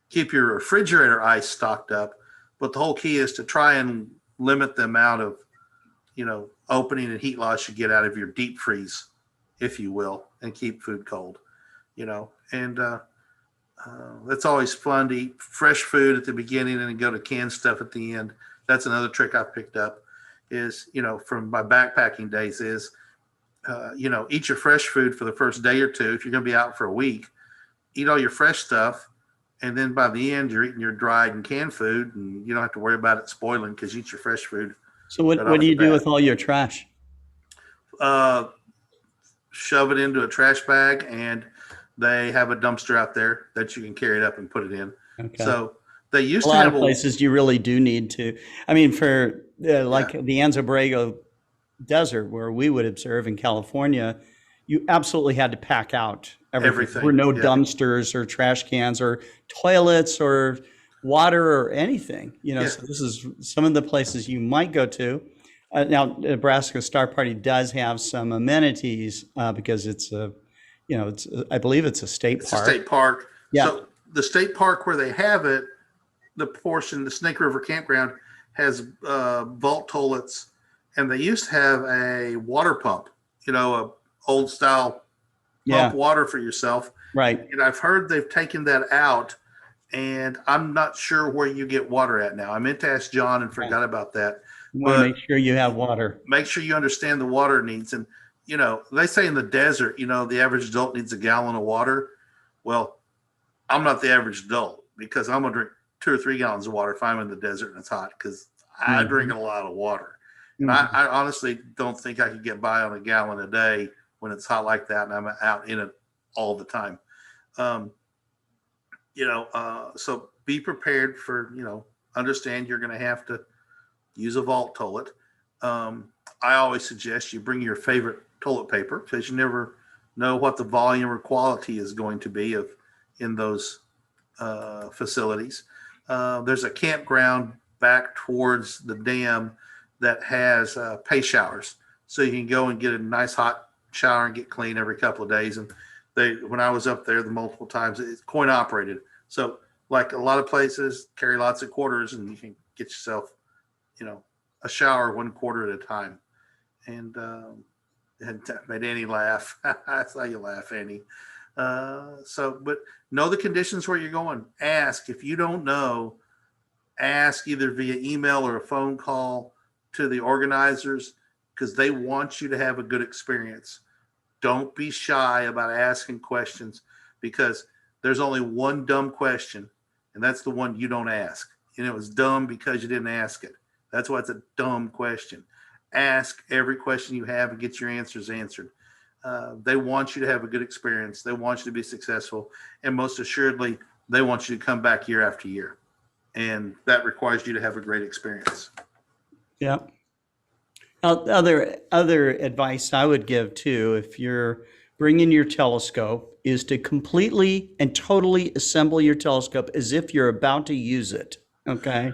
refrigerator ice stocked up. But the whole key is to try and limit the amount of opening and heat loss you get out of your deep freeze, if you will, and keep food cold. And it's always fun to eat fresh food at the beginning and then go to canned stuff at the end. That's another trick I picked up is, from my backpacking days is, eat your fresh food for the first day or two. If you're going to be out for a week, eat all your fresh stuff. And then by the end, you're eating your dried and canned food, and you don't have to worry about it spoiling because you eat your fresh food. So what do you do with all your trash? Shove it into a trash bag, and they have a dumpster out there that you can carry it up and put it in. Okay. So they used A to lot have of places you really do need to. I mean, for like the Anza-Borrego Desert, where we would observe in California, you absolutely had to pack out everything. There were no dumpsters or trash cans or toilets or water or anything. So this is some of the places you might go to. Now, Nebraska Star Party does have some amenities because it's I believe it's a state park. It's a state park. Yeah. So the state park where they have it, the Snake River Campground has vault toilets, and they used to have a water pump, a old style pump water for yourself. Right. And I've heard they've taken that out, and I'm not sure where you get water at now. I meant to ask John and forgot about that. You want to make sure you have water. Make sure you understand the water needs. And, they say in the desert, the average adult needs a gallon of water. Well, I'm not the average adult, because I'm going to drink 2 or 3 gallons of water if I'm in the desert and it's hot, because I drink a lot of water. And I honestly don't think I could get by on a gallon a day when it's hot like that and I'm out in it all the time. So be prepared for, understand you're going to have to use a vault toilet. I always suggest you bring your favorite toilet paper, because you never know what the volume or quality is going to be in those facilities. There's a campground back towards the dam that has pay showers, so you can go and get a nice hot shower and get clean every couple of days. And when I was up there the multiple times, it's coin operated. So like a lot of places carry lots of quarters, and you can get yourself, a shower 1 quarter at a time. And made Annie laugh. I saw you laugh, Annie. But know the conditions where you're going. Ask. If you don't know, ask either via email or a phone call to the organizers, because they want you to have a good experience. Don't be shy about asking questions, because there's only one dumb question, and that's the one you don't ask. It was dumb because you didn't ask it. That's why it's a dumb question. Ask every question you have and get your answers answered. They want you to have a good experience. They want you to be successful. And most assuredly, they want you to come back year after year. And that requires you to have a great experience. Yeah. Other advice I would give too, if you're bringing your telescope, is to completely and totally assemble your telescope as if you're about to use it. Okay.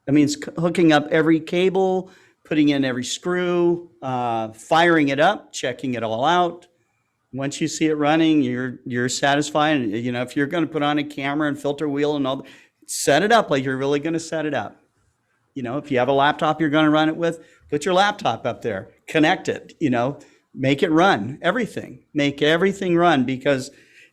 That means hooking up every cable, putting in every screw, firing it up, checking it all out. Once you see it running, you're satisfied. If you're going to put on a camera and filter wheel and all, set it up like you're really going to set it up. If you have a laptop you're going to run it with, put your laptop up there, connect it, make it run, everything. Make everything run,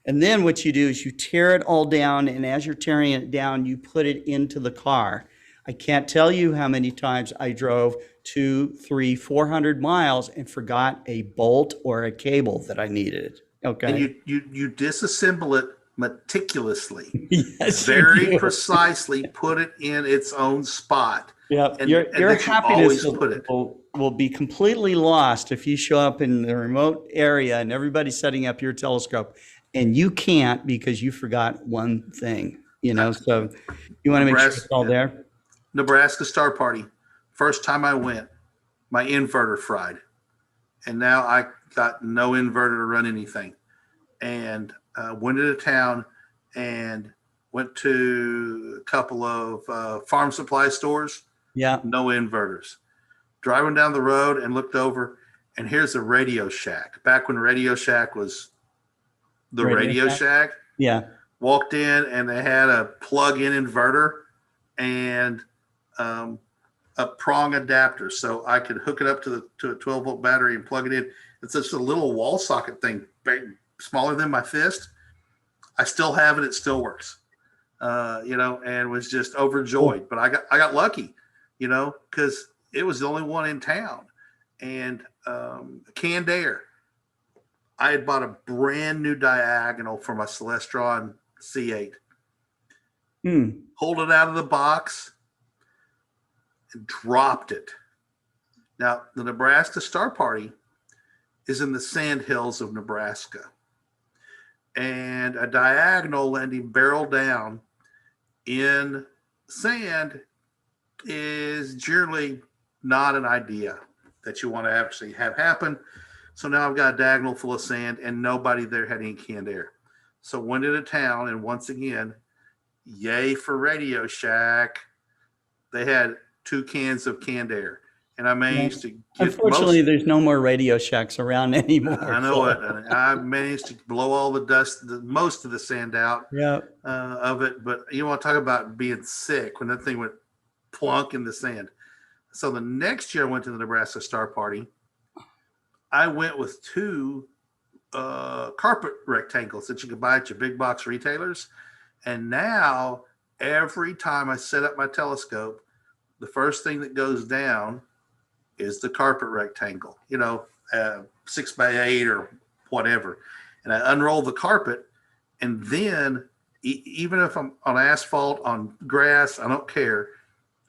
and then what you do is you tear it all down, and as you're tearing it down, you put it into the car. I can't tell you how many times I drove 200, 300, 400 miles and forgot a bolt or a cable that I needed. Okay. And you disassemble it meticulously. Yes, very precisely put it in its own spot. Yeah, your happiness will be completely lost if you show up in the remote area and everybody's setting up your telescope and you can't because you forgot one thing. So you want to make sure it's all there. Nebraska Star Party. First time I went, my inverter fried. And now got no inverter to run anything, and went into town and went to a couple of farm supply stores. Yeah. No inverters. Driving down the road and looked over, and here's a Radio Shack. Back when Radio Shack was the Radio Shack. Yeah. Walked in, and they had a plug-in inverter and a prong adapter, so I could hook it up to a 12-volt battery and plug it in. It's just a little wall socket thing, smaller than my fist. I still have it. It still works, and was just overjoyed. But I got lucky, because it was the only one in town. And canned air. I had bought a brand new diagonal for my Celestron C8. Pulled it out of the box and dropped it. Now, the Nebraska Star Party is in the sand hills of Nebraska. And a diagonal landing barrel down in sand is generally not an idea that you want to actually have happen. So now I've got a diagonal full of sand, and nobody there had any canned air. So went into town, and once again, yay for Radio Shack. They had 2 cans of canned air, and I managed to get Unfortunately, there's no more Radio Shacks around anymore. I know it. I managed to blow all the dust, most of the sand out of it. But you want to talk about being sick when that thing went plunk in the sand. So the next year I went to the Nebraska Star Party. I went with 2 carpet rectangles that you could buy at your big box retailers. And now every time I set up my telescope, the first thing that goes down is the carpet rectangle, 6x8 or whatever. And I unroll the carpet, and then even if I'm on asphalt, on grass, I don't care.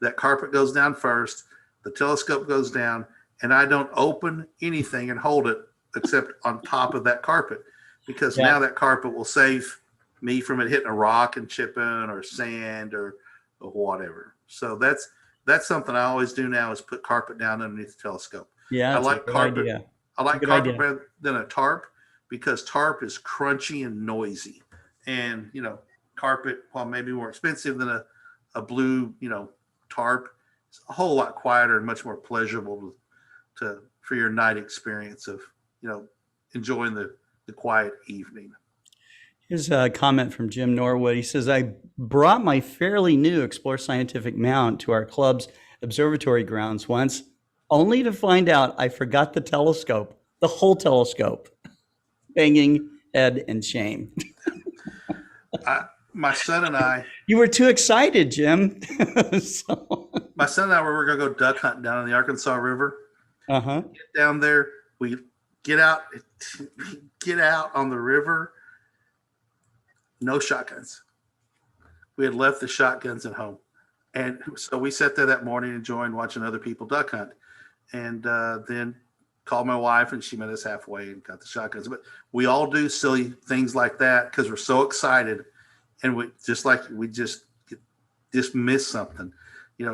That carpet goes down first, the telescope goes down, and I don't open anything and hold it except on top of that carpet, because now that carpet will save me from it hitting a rock and chipping or sand or whatever. So that's something I always do now, is put carpet down underneath the telescope. Yeah, I like carpet. Idea. I like carpet better than a tarp, because tarp is crunchy and noisy. And, carpet, while maybe more expensive than a blue, tarp, it's a whole lot quieter and much more pleasurable for your night experience of, enjoying the quiet evening. Here's a comment from Jim Norwood. He says, I brought my fairly new Explore Scientific mount to our club's observatory grounds once, only to find out I forgot the telescope, the whole telescope. Banging head and shame. My son and I. You were too excited, Jim. My son and I were going to go duck hunting down in the Arkansas River. Uh-huh. Get down there. We get out on the river. No shotguns. We had left the shotguns at home. And so we sat there that morning enjoying watching other people duck hunt. And then called my wife, and she met us halfway and got the shotguns. But we all do silly things like that because we're so excited. And we just miss something.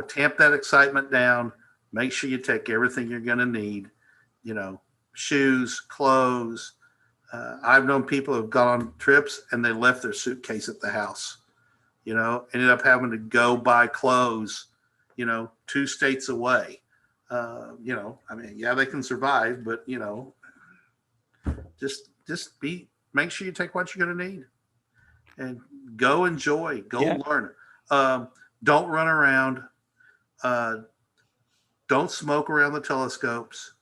Tamp that excitement down. Make sure you take everything you're going to need. Shoes, clothes. I've known people who have gone on trips and they left their suitcase at the house, ended up having to go buy clothes, 2 states away. They can survive, but, make sure you take what you're going to need and go enjoy, learn. Don't run around. Don't smoke around the telescopes.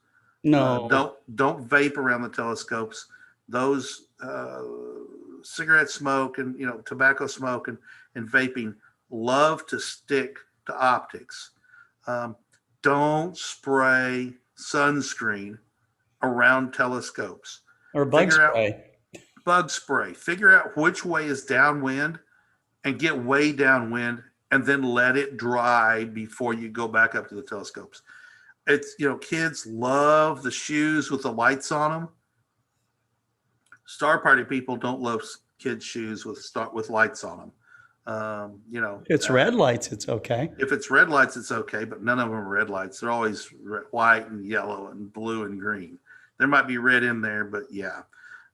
No. Don't vape around the telescopes. Those cigarette smoke and tobacco smoke and vaping love to stick to optics. Don't spray sunscreen around telescopes or bug spray. Bug spray. Figure out which way is downwind and get way downwind, and then let it dry before you go back up to the telescopes. It's kids love the shoes with the lights on them. Star Party people don't love kids' shoes with lights on them. It's red lights, it's okay. If it's red lights, it's okay, but none of them are red lights. They're always white and yellow and blue and green. there might be red in there, but yeah.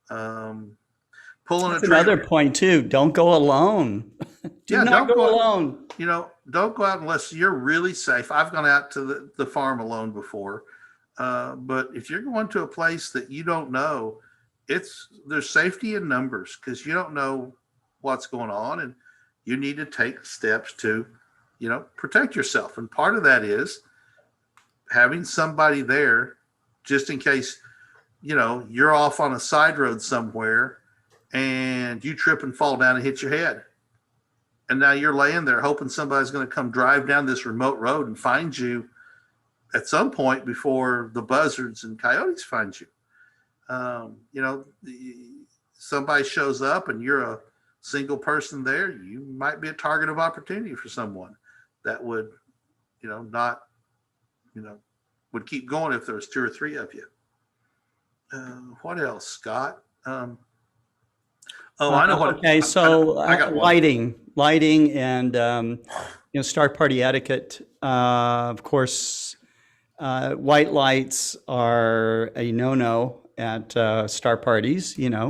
Pulling That's a trailer. another point too. Don't go alone. Do Yeah, not don't go go alone. You know, don't go out unless you're really safe. I've gone out to the farm alone before. But if you're going to a place that you don't know, there's safety in numbers, because you don't know what's going on, and you need to take steps to, protect yourself. And part of that is having somebody there just in case, you're off on a side road somewhere and you trip and fall down and hit your head. And now you're laying there hoping somebody's going to come drive down this remote road and find you at some point before the buzzards and coyotes find you. Somebody shows up and you're a single person there, you might be a target of opportunity for someone that would, would keep going if there was 2 or 3 of you. What else, Scott? I know what. Okay, so I got one. lighting, and start party etiquette. Of course, white lights are a no-no at start parties. Green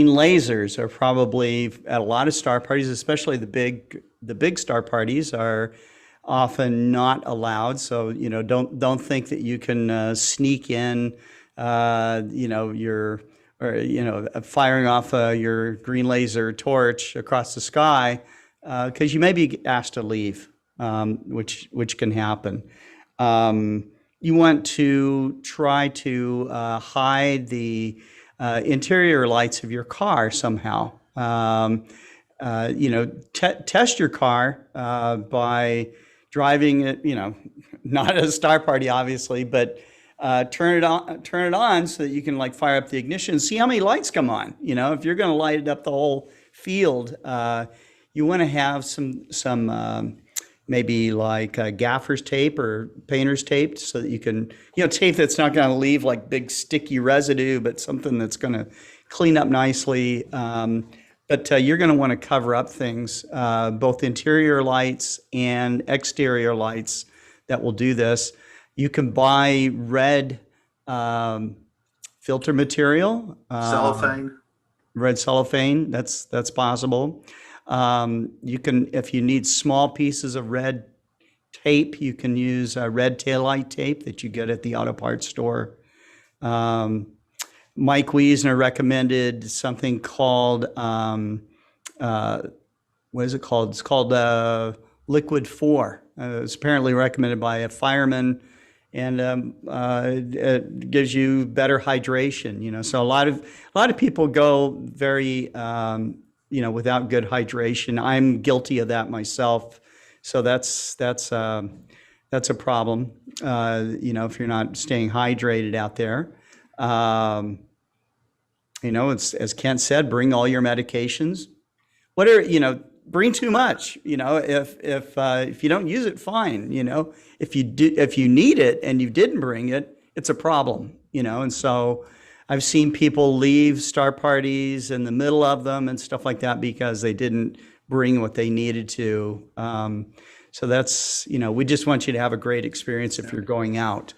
lasers are probably at a lot of star parties, especially the big star parties, are often not allowed. So don't think that you can sneak in, firing off your green laser torch across the sky, because you may be asked to leave, which can happen. You want to try to hide the interior lights of your car somehow. Test your car by driving it, not at a star party, obviously, but turn it on so that you can fire up the ignition and see how many lights come on. If you're going to light up the whole field, you want to have some maybe gaffer's tape or painter's tape, so that you can, tape that's not going to leave big sticky residue, but something that's going to clean up nicely. But you're going to want to cover up things, both interior lights and exterior lights that will do this. You can buy red filter material. Cellophane. Red cellophane, that's possible. You can, if you need small pieces of red tape, you can use red taillight tape that you get at the auto parts store. Mike Wiesner recommended something called, what is it called? It's called Liquid 4. It's apparently recommended by a fireman, and it gives you better hydration. So a lot of people go very without good hydration. I'm guilty of that myself. So that's a problem. If you're not staying hydrated out there. It's, as Kent said, bring all your medications. Bring too much. If you don't use it, fine. If you need it and you didn't bring it, it's a problem. And so I've seen people leave star parties in the middle of them and stuff like that because they didn't bring what they needed to. So that's, we just want you to have a great experience if you're going out.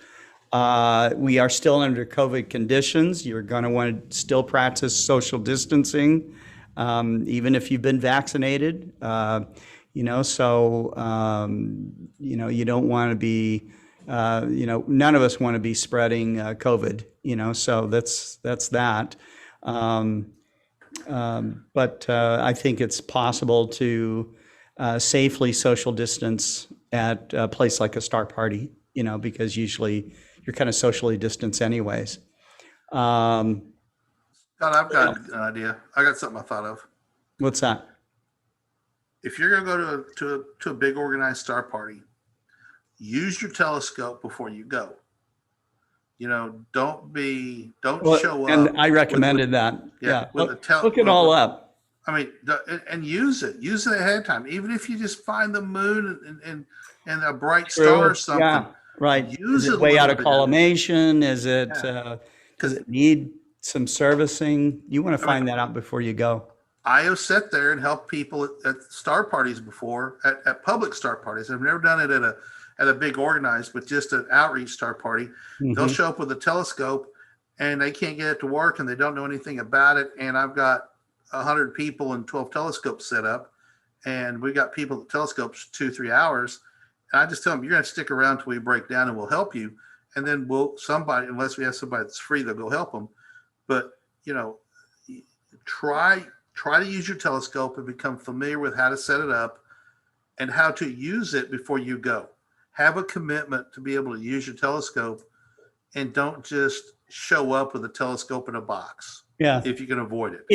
We are still under COVID conditions. You're going to want to still practice social distancing, even if you've been vaccinated. You don't want to be, none of us want to be spreading COVID. So that's that. But I think it's possible to safely social distance at a place like a star party, because usually you're kind of socially distanced anyways. God, I've got an idea. I got something I thought of. What's that? If you're going to go to a big organized star party, use your telescope before you go. Don't show up. And I recommended that. Yeah. Look it all up. I mean, and use it. Use it ahead of time. Even if you just find the moon and a bright star or something. Yeah, right. Use Is it way out of collimation? Is it, does it need some servicing? You want to find that out before you go. I have sat there and helped people at star parties before, at public star parties. I've never done it at a big organized, but just an outreach star party. They'll Mhm. show up with a telescope and they can't get it to work and they don't know anything about it. And I've got 100 people and 12 telescopes set up, and we got people at telescopes 2-3 hours. And I just tell them, you're going to stick around till we break down and we'll help you. And then somebody, unless we have somebody that's free, they'll go help them. But, try to use your telescope and become familiar with how to set it up and how to use it before you go. Have a commitment to be able to use your telescope, and don't just show up with a telescope in a box Yeah. if you can avoid it.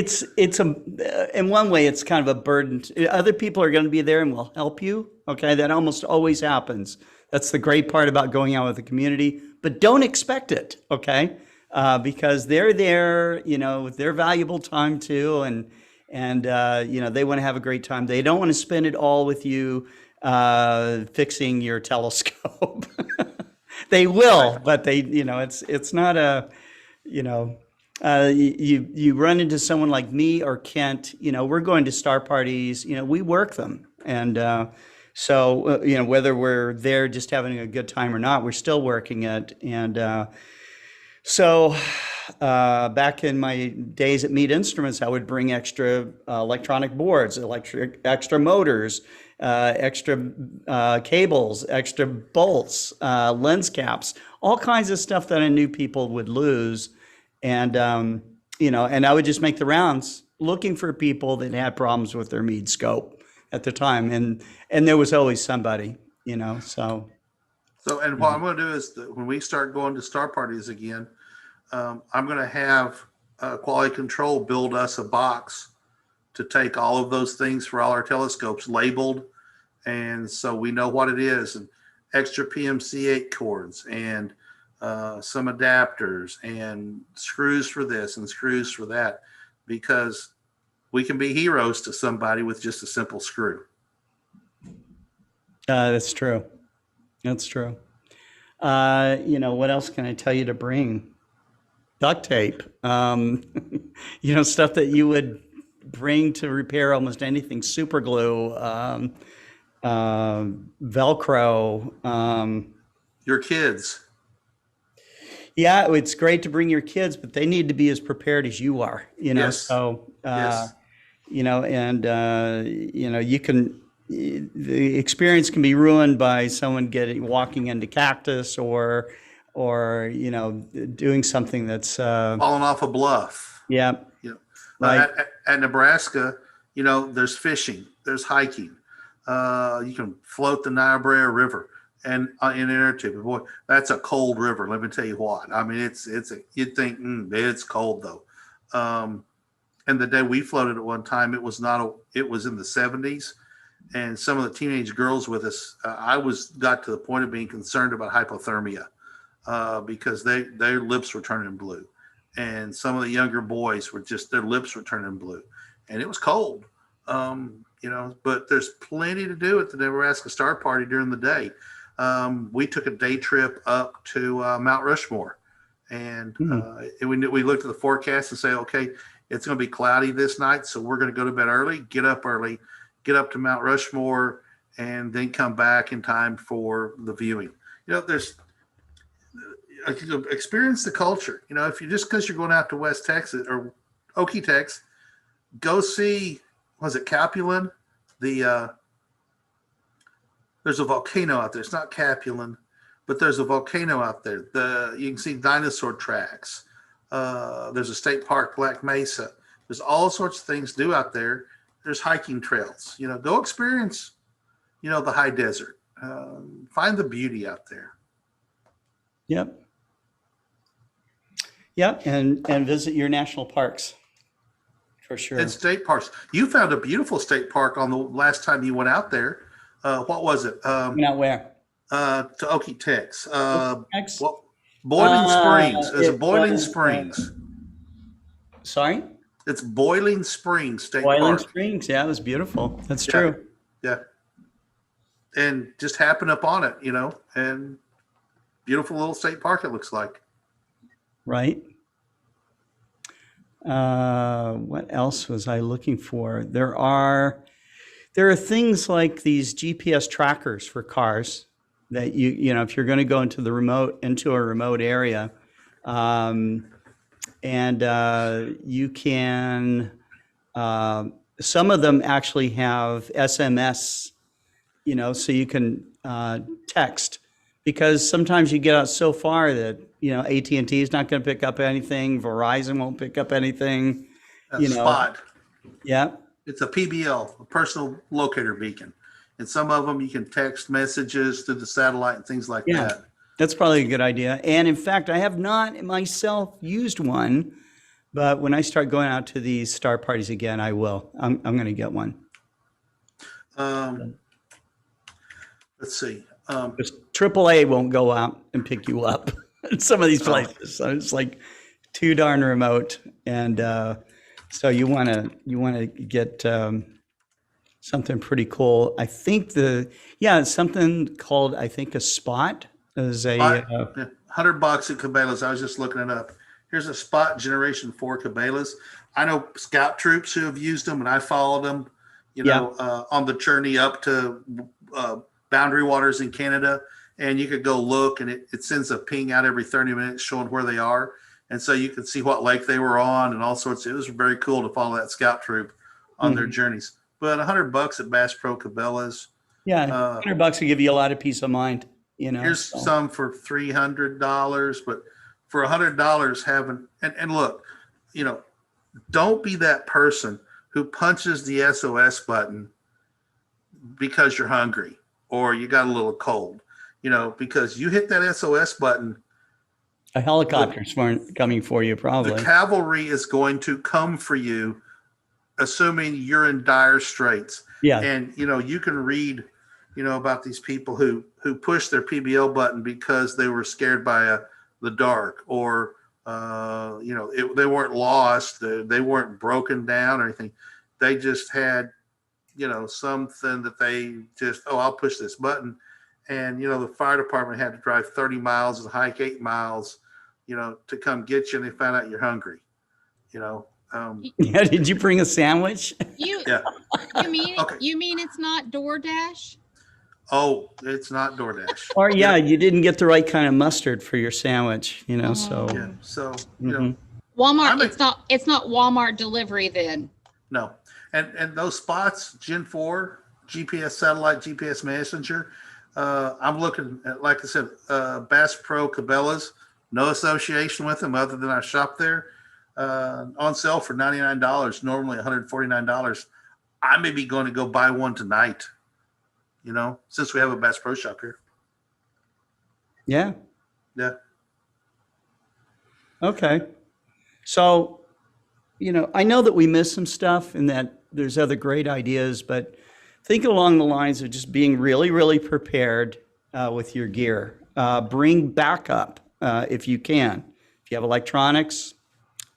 In one way, it's kind of a burden. Other people are going to be there and will help you. Okay. That almost always happens. That's the great part about going out with the community, but don't expect it. Okay. Because they're there, with their valuable time too. And they want to have a great time. They don't want to spend it all with you, fixing your telescope. They will, but it's not you run into someone like me or Kent, we're going to star parties, we work them. And so, whether we're there just having a good time or not, we're still working it. And so back in my days at Mead Instruments, I would bring extra electronic boards, extra motors, extra cables, extra bolts, lens caps, all kinds of stuff that I knew people would lose. And, and I would just make the rounds looking for people that had problems with their Mead scope at the time. And there was always somebody, so. So, and what I'm going to do is when we start going to star parties again, I'm going to have quality control build us a box to take all of those things for all our telescopes labeled. And so we know what it is, and extra PMC8 cords and some adapters and screws for this and screws for that, because we can be heroes to somebody with just a simple screw. That's true. That's true. What else can I tell you to bring? Duct tape. Stuff that you would bring to repair almost anything. Super glue, Velcro. Your kids. Yeah, it's great to bring your kids, but they need to be as prepared as you are. Yes. So Yes. you can. The experience can be ruined by someone walking into cactus or doing something that's Falling off a bluff. yeah. Right. At Nebraska, there's fishing, there's hiking. You can float the Niobrara River and in an inner tube. Boy, that's a cold river. Let me tell you what. I mean, you'd think it's cold though. And the day we floated at one time, it was in the 70s. And some of the teenage girls with us, got to the point of being concerned about hypothermia because their lips were turning blue. And some of the younger boys their lips were turning blue. And it was cold, but there's plenty to do at the Nebraska Star Party during the day. We took a day trip up to Mount Rushmore. And we looked at the forecast and say, okay, it's going to be cloudy this night, so we're going to go to bed early, get up early, get up to Mount Rushmore, and then come back in time for the viewing. There's experience the culture. If because you're going out to West Texas or Okie-Tex, go see, was it Capulan? There's a volcano out there. It's not Capulan, but there's a volcano out there. You can see dinosaur tracks. There's a state park, Black Mesa. There's all sorts of things to do out there. There's hiking trails. Go experience, the high desert. Find the beauty out there. Yep. Yep, and visit your national parks for sure. And state parks. You found a beautiful state park on the last time you went out there. What was it? Not where? To Okie-Tex. Okie-Tex? Boiling Springs. Is it Boiling Springs? Sorry? It's Boiling Springs State Boiling Park. Springs, yeah, it was beautiful. That's true. Yeah. And just happened up on it, and beautiful little state park it looks like. Right. What else was I looking for? There are things like these GPS trackers for cars that you know, if you're going to go into a remote area, um, and you can, some of them actually have SMS, you know, so you can text, because sometimes you get out so far that, you know, AT&T is not going to pick up anything, Verizon won't pick up anything, you know. Spot. Yeah. It's a PBL, a personal locator beacon. And some of them you can text messages through the satellite and things like Yeah. that. That's probably a good idea. And in fact, I have not myself used one, but when I start going out to these star parties again, I will. I'm going to get one. Let's see. Because AAA won't go out and pick you up in some of these places. So it's like too darn remote. And so you want to get something pretty cool. I think it's something called, I think, a spot is a $100 at Cabela's. I was just looking it up. Here's a spot Generation 4 Cabela's. I know scout troops who have used them, and I followed them, you know, on the journey up to boundary waters in Canada. And you could go look, and it sends a ping out every 30 minutes showing where they are. And so you could see what lake they were on and all sorts. It was very cool to follow that scout troop on their journeys. But $100 at Bass Pro Cabela's. Yeah, $100 will give you a lot of peace of mind. You know, here's some for $300, but for $100, having and look, you know, don't be that person who punches the SOS button because you're hungry or you got a little cold. You know, because you hit that SOS button, a helicopter's coming for you, probably. The cavalry is going to come for you, assuming you're in dire straits. Yeah. And, you know, you can read, you know, about these people who pushed their PBL button because they were scared by the dark, or, you know, they weren't lost. They weren't broken down or anything. They just had, you know, something that they just, I'll push this button. And, you know, the fire department had to drive 30 miles and hike 8 miles, you know, to come get you. And they found out you're hungry, you know. Yeah. Did you bring a sandwich? You mean you mean it's not DoorDash? Oh, it's not DoorDash. Or you didn't get the right kind of mustard for your sandwich, you know. So you know, Walmart. It's not Walmart delivery then. No, and those spots, Gen 4 GPS satellite, GPS messenger. I'm looking at, like I said, Bass Pro Cabela's. No association with them other than I shop there. On sale for $99, normally $149. I may be going to go buy one tonight, you know, since we have a Bass Pro Shop here. Yeah. Yeah. Okay. So, you know, I know that we missed some stuff and that there's other great ideas, but think along the lines of just being really, really prepared with your gear. Bring backup if you can. If you have electronics,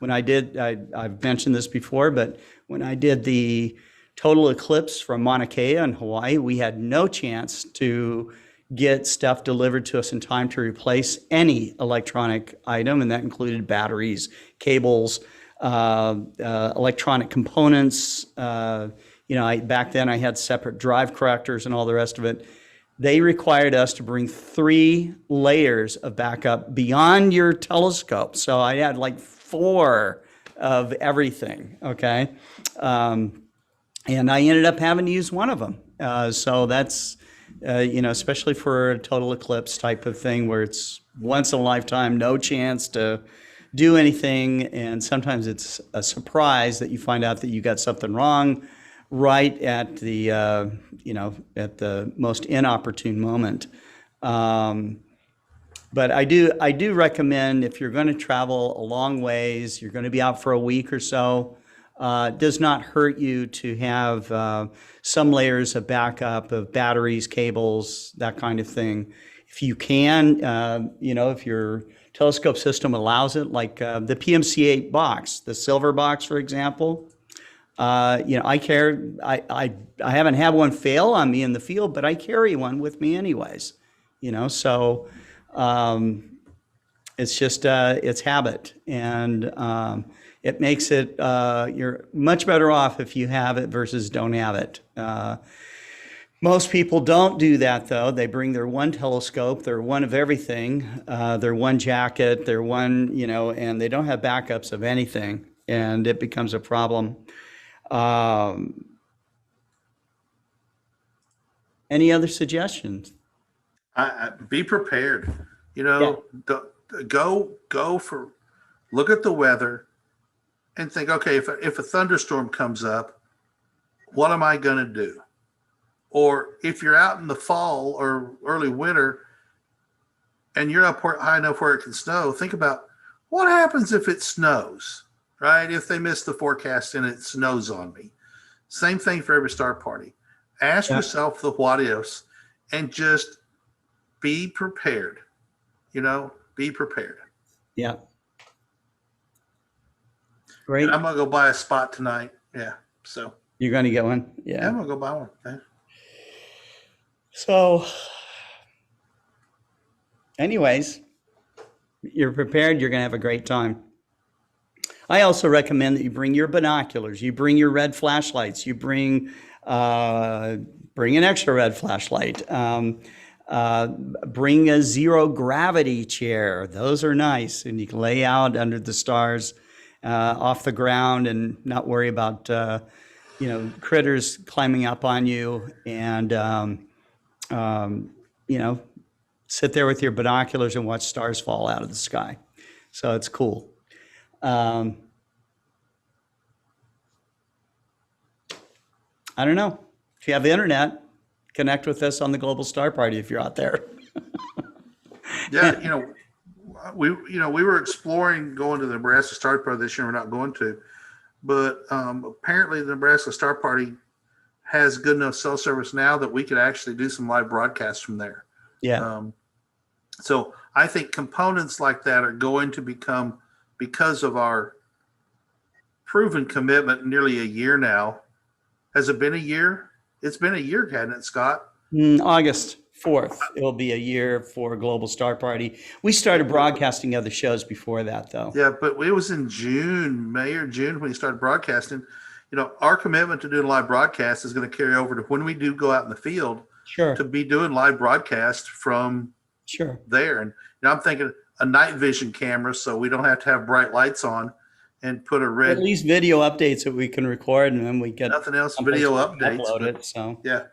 I've mentioned this before, but when I did the total eclipse from Mauna Kea in Hawaii, we had no chance to get stuff delivered to us in time to replace any electronic item, and that included batteries, cables, electronic components. You know, back then I had separate drive correctors and all the rest of it. They required us to bring 3 layers of backup beyond your telescope. So I had like 4 of everything, okay? And I ended up having to use one of them. So that's, you know, especially for a total eclipse type of thing where it's once in a lifetime, no chance to do anything. And sometimes it's a surprise that you find out that you got something wrong right at the, you know, at the most inopportune moment. But I do recommend, if you're going to travel a long ways, you're going to be out for a week or so, it does not hurt you to have some layers of backup of batteries, cables, that kind of thing. If you can, you know, if your telescope system allows it, like the PMC-8 box, the silver box, for example. You know, I haven't had one fail on me in the field, but I carry one with me anyways, you know, so it's just, it's habit, and it makes it, you're much better off if you have it versus don't have it. Most people don't do that, though. They bring their one telescope, their one of everything, their one jacket, their one, and they don't have backups of anything, and it becomes a problem. Um, any other suggestions? Be prepared. Yeah. Look at the weather and think, okay, if a thunderstorm comes up, what am I going to do? Or if you're out in the fall or early winter and you're up high enough where it can snow, think about what happens if it snows, right? If they miss the forecast and it snows on me. Same thing for every star party. Ask yourself the what ifs and just be prepared. Be prepared. Yeah. Great. And I'm going to go buy a spot tonight. Yeah. So you're going to get one? Yeah. I'm going to go buy one. Okay. So anyways, you're prepared. You're going to have a great time. I also recommend that you bring your binoculars. You bring your red flashlights. You bring an extra red flashlight. Bring a zero gravity chair. Those are nice, and you can lay out under the stars, off the ground, and not worry about critters climbing up on you. And sit there with your binoculars and watch stars fall out of the sky. So it's cool. I don't know. If you have the internet, connect with us on the Global Star Party if you're out there. Yeah, we were exploring going to the Nebraska Star Party this year. We're not going to, but apparently the Nebraska Star Party has good enough cell service now that we could actually do some live broadcasts from there. Yeah. So I think components like that are going to become, because of our proven commitment, nearly a year now. Has it been a year? It's been a year, hadn't it, Scott? August 4th, it'll be a year for Global Star Party. We started broadcasting other shows before that, though. Yeah, but it was in May or June when we started broadcasting. Our commitment to doing live broadcasts is going to carry over to when we do go out in the field. Sure. To be doing live broadcast from there. And I'm thinking a night vision camera, so we don't have to have bright lights on, and put a red. At least video updates that we can record, and then we get nothing else. Video updates. Upload it. So yeah.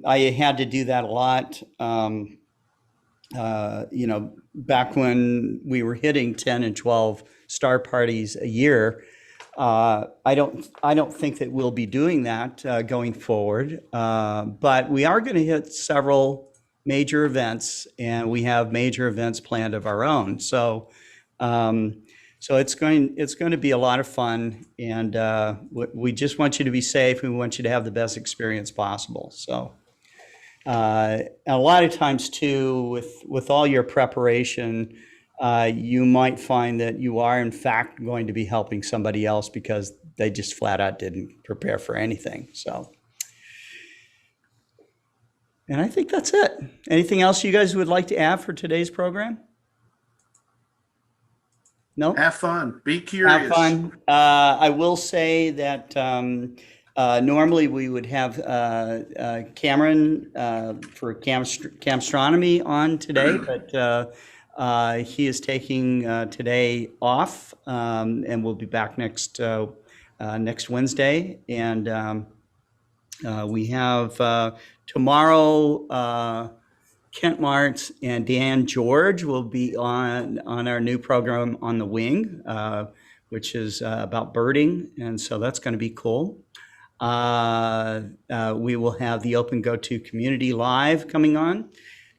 I had to do that a lot. Back when we were hitting 10 and 12 star parties a year. I don't think that we'll be doing that going forward, but we are going to hit several major events, and we have major events planned of our own. So it's going to be a lot of fun, and we just want you to be safe. We want you to have the best experience possible. So a lot of times too, with all your preparation, you might find that you are in fact going to be helping somebody else because they just flat out didn't prepare for anything. So, and I think that's it. Anything else you guys would like to add for today's program? No? Have fun. Be curious. Have fun. I will say that normally we would have Cameron for Camstronomy on today, but he is taking today off, and we'll be back next Wednesday. And we have tomorrow. Kent Marts and Dan George will be on our new program On the Wing, which is about birding, and so that's going to be cool. We will have the Open Go-To Community Live coming on.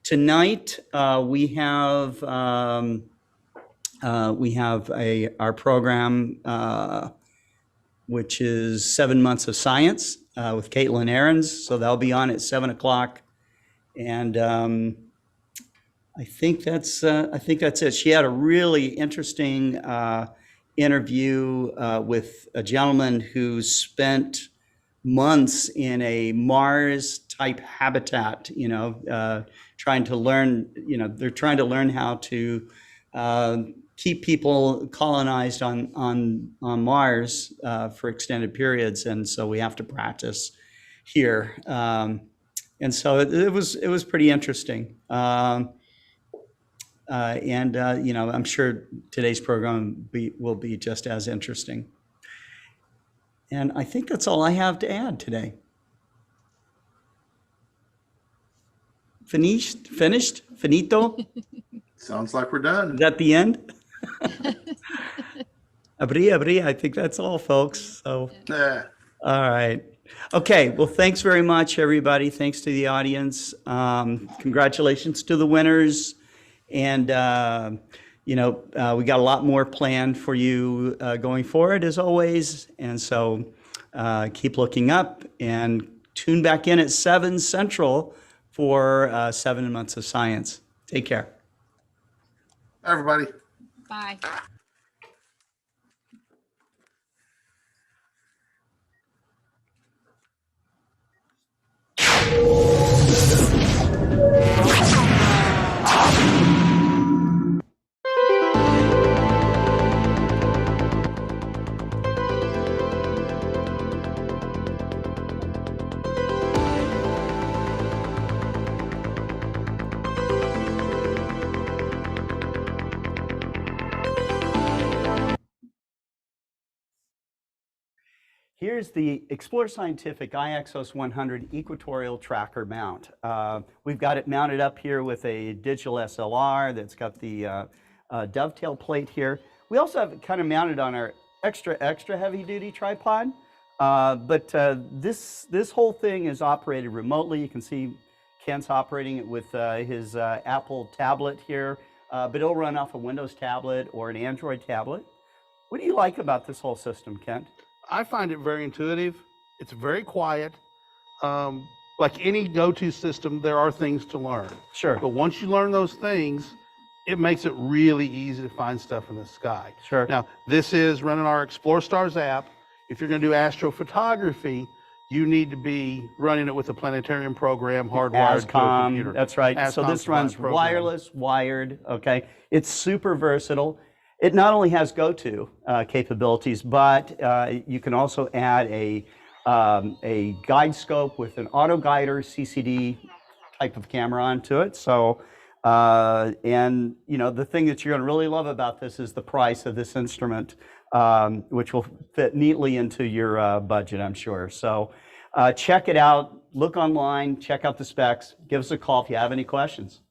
Tonight we have our program, which is 7 Months of Science with Caitlin Ahrens. So that'll be on at 7:00. And I think that's it. She had a really interesting interview with a gentleman who spent months in a Mars type habitat, trying to learn, they're trying to learn how to keep people colonized on Mars for extended periods. And so we have to practice here. And so it was pretty interesting. You know, I'm sure today's program will be just as interesting. And I think that's all I have to add today. Finished? Finito? Sounds like we're done. Is that the end? Abri, I think that's all, folks. So, Yeah. all right. Okay. Well, thanks very much, everybody. Thanks to the audience. Congratulations to the winners. And, you know, we got a lot more planned for you going forward, as always. And so keep looking up and tune back in at 7 Central for 7 Months of Science. Take care. Everybody. Bye. Here's the Explore Scientific iAxos 100 Equatorial Tracker mount. We've got it mounted up here with a digital SLR that's got the dovetail plate here. We also have it kind of mounted on our extra heavy duty tripod. This whole thing is operated remotely. You can see Kent's operating it with his Apple tablet here, but it'll run off a Windows tablet or an Android tablet. What do you like about this whole system, Kent? I find it very intuitive. It's very quiet. Like any go-to system, there are things to learn. Sure. But once you learn those things, it makes it really easy to find stuff in the sky. Sure. Now, this is running our Explore Stars app. If you're going to do astrophotography, you need to be running it with a planetarium program hardwired to a computer. That's right. So this runs wireless, wired, okay? It's super versatile. It not only has go-to capabilities, but you can also add a guide scope with an auto guider CCD type of camera onto it. So, and you know, the thing that you're going to really love about this is the price of this instrument, which will fit neatly into your budget, I'm sure. So, check it out. Look online. Check out the specs. Give us a call if you have any questions.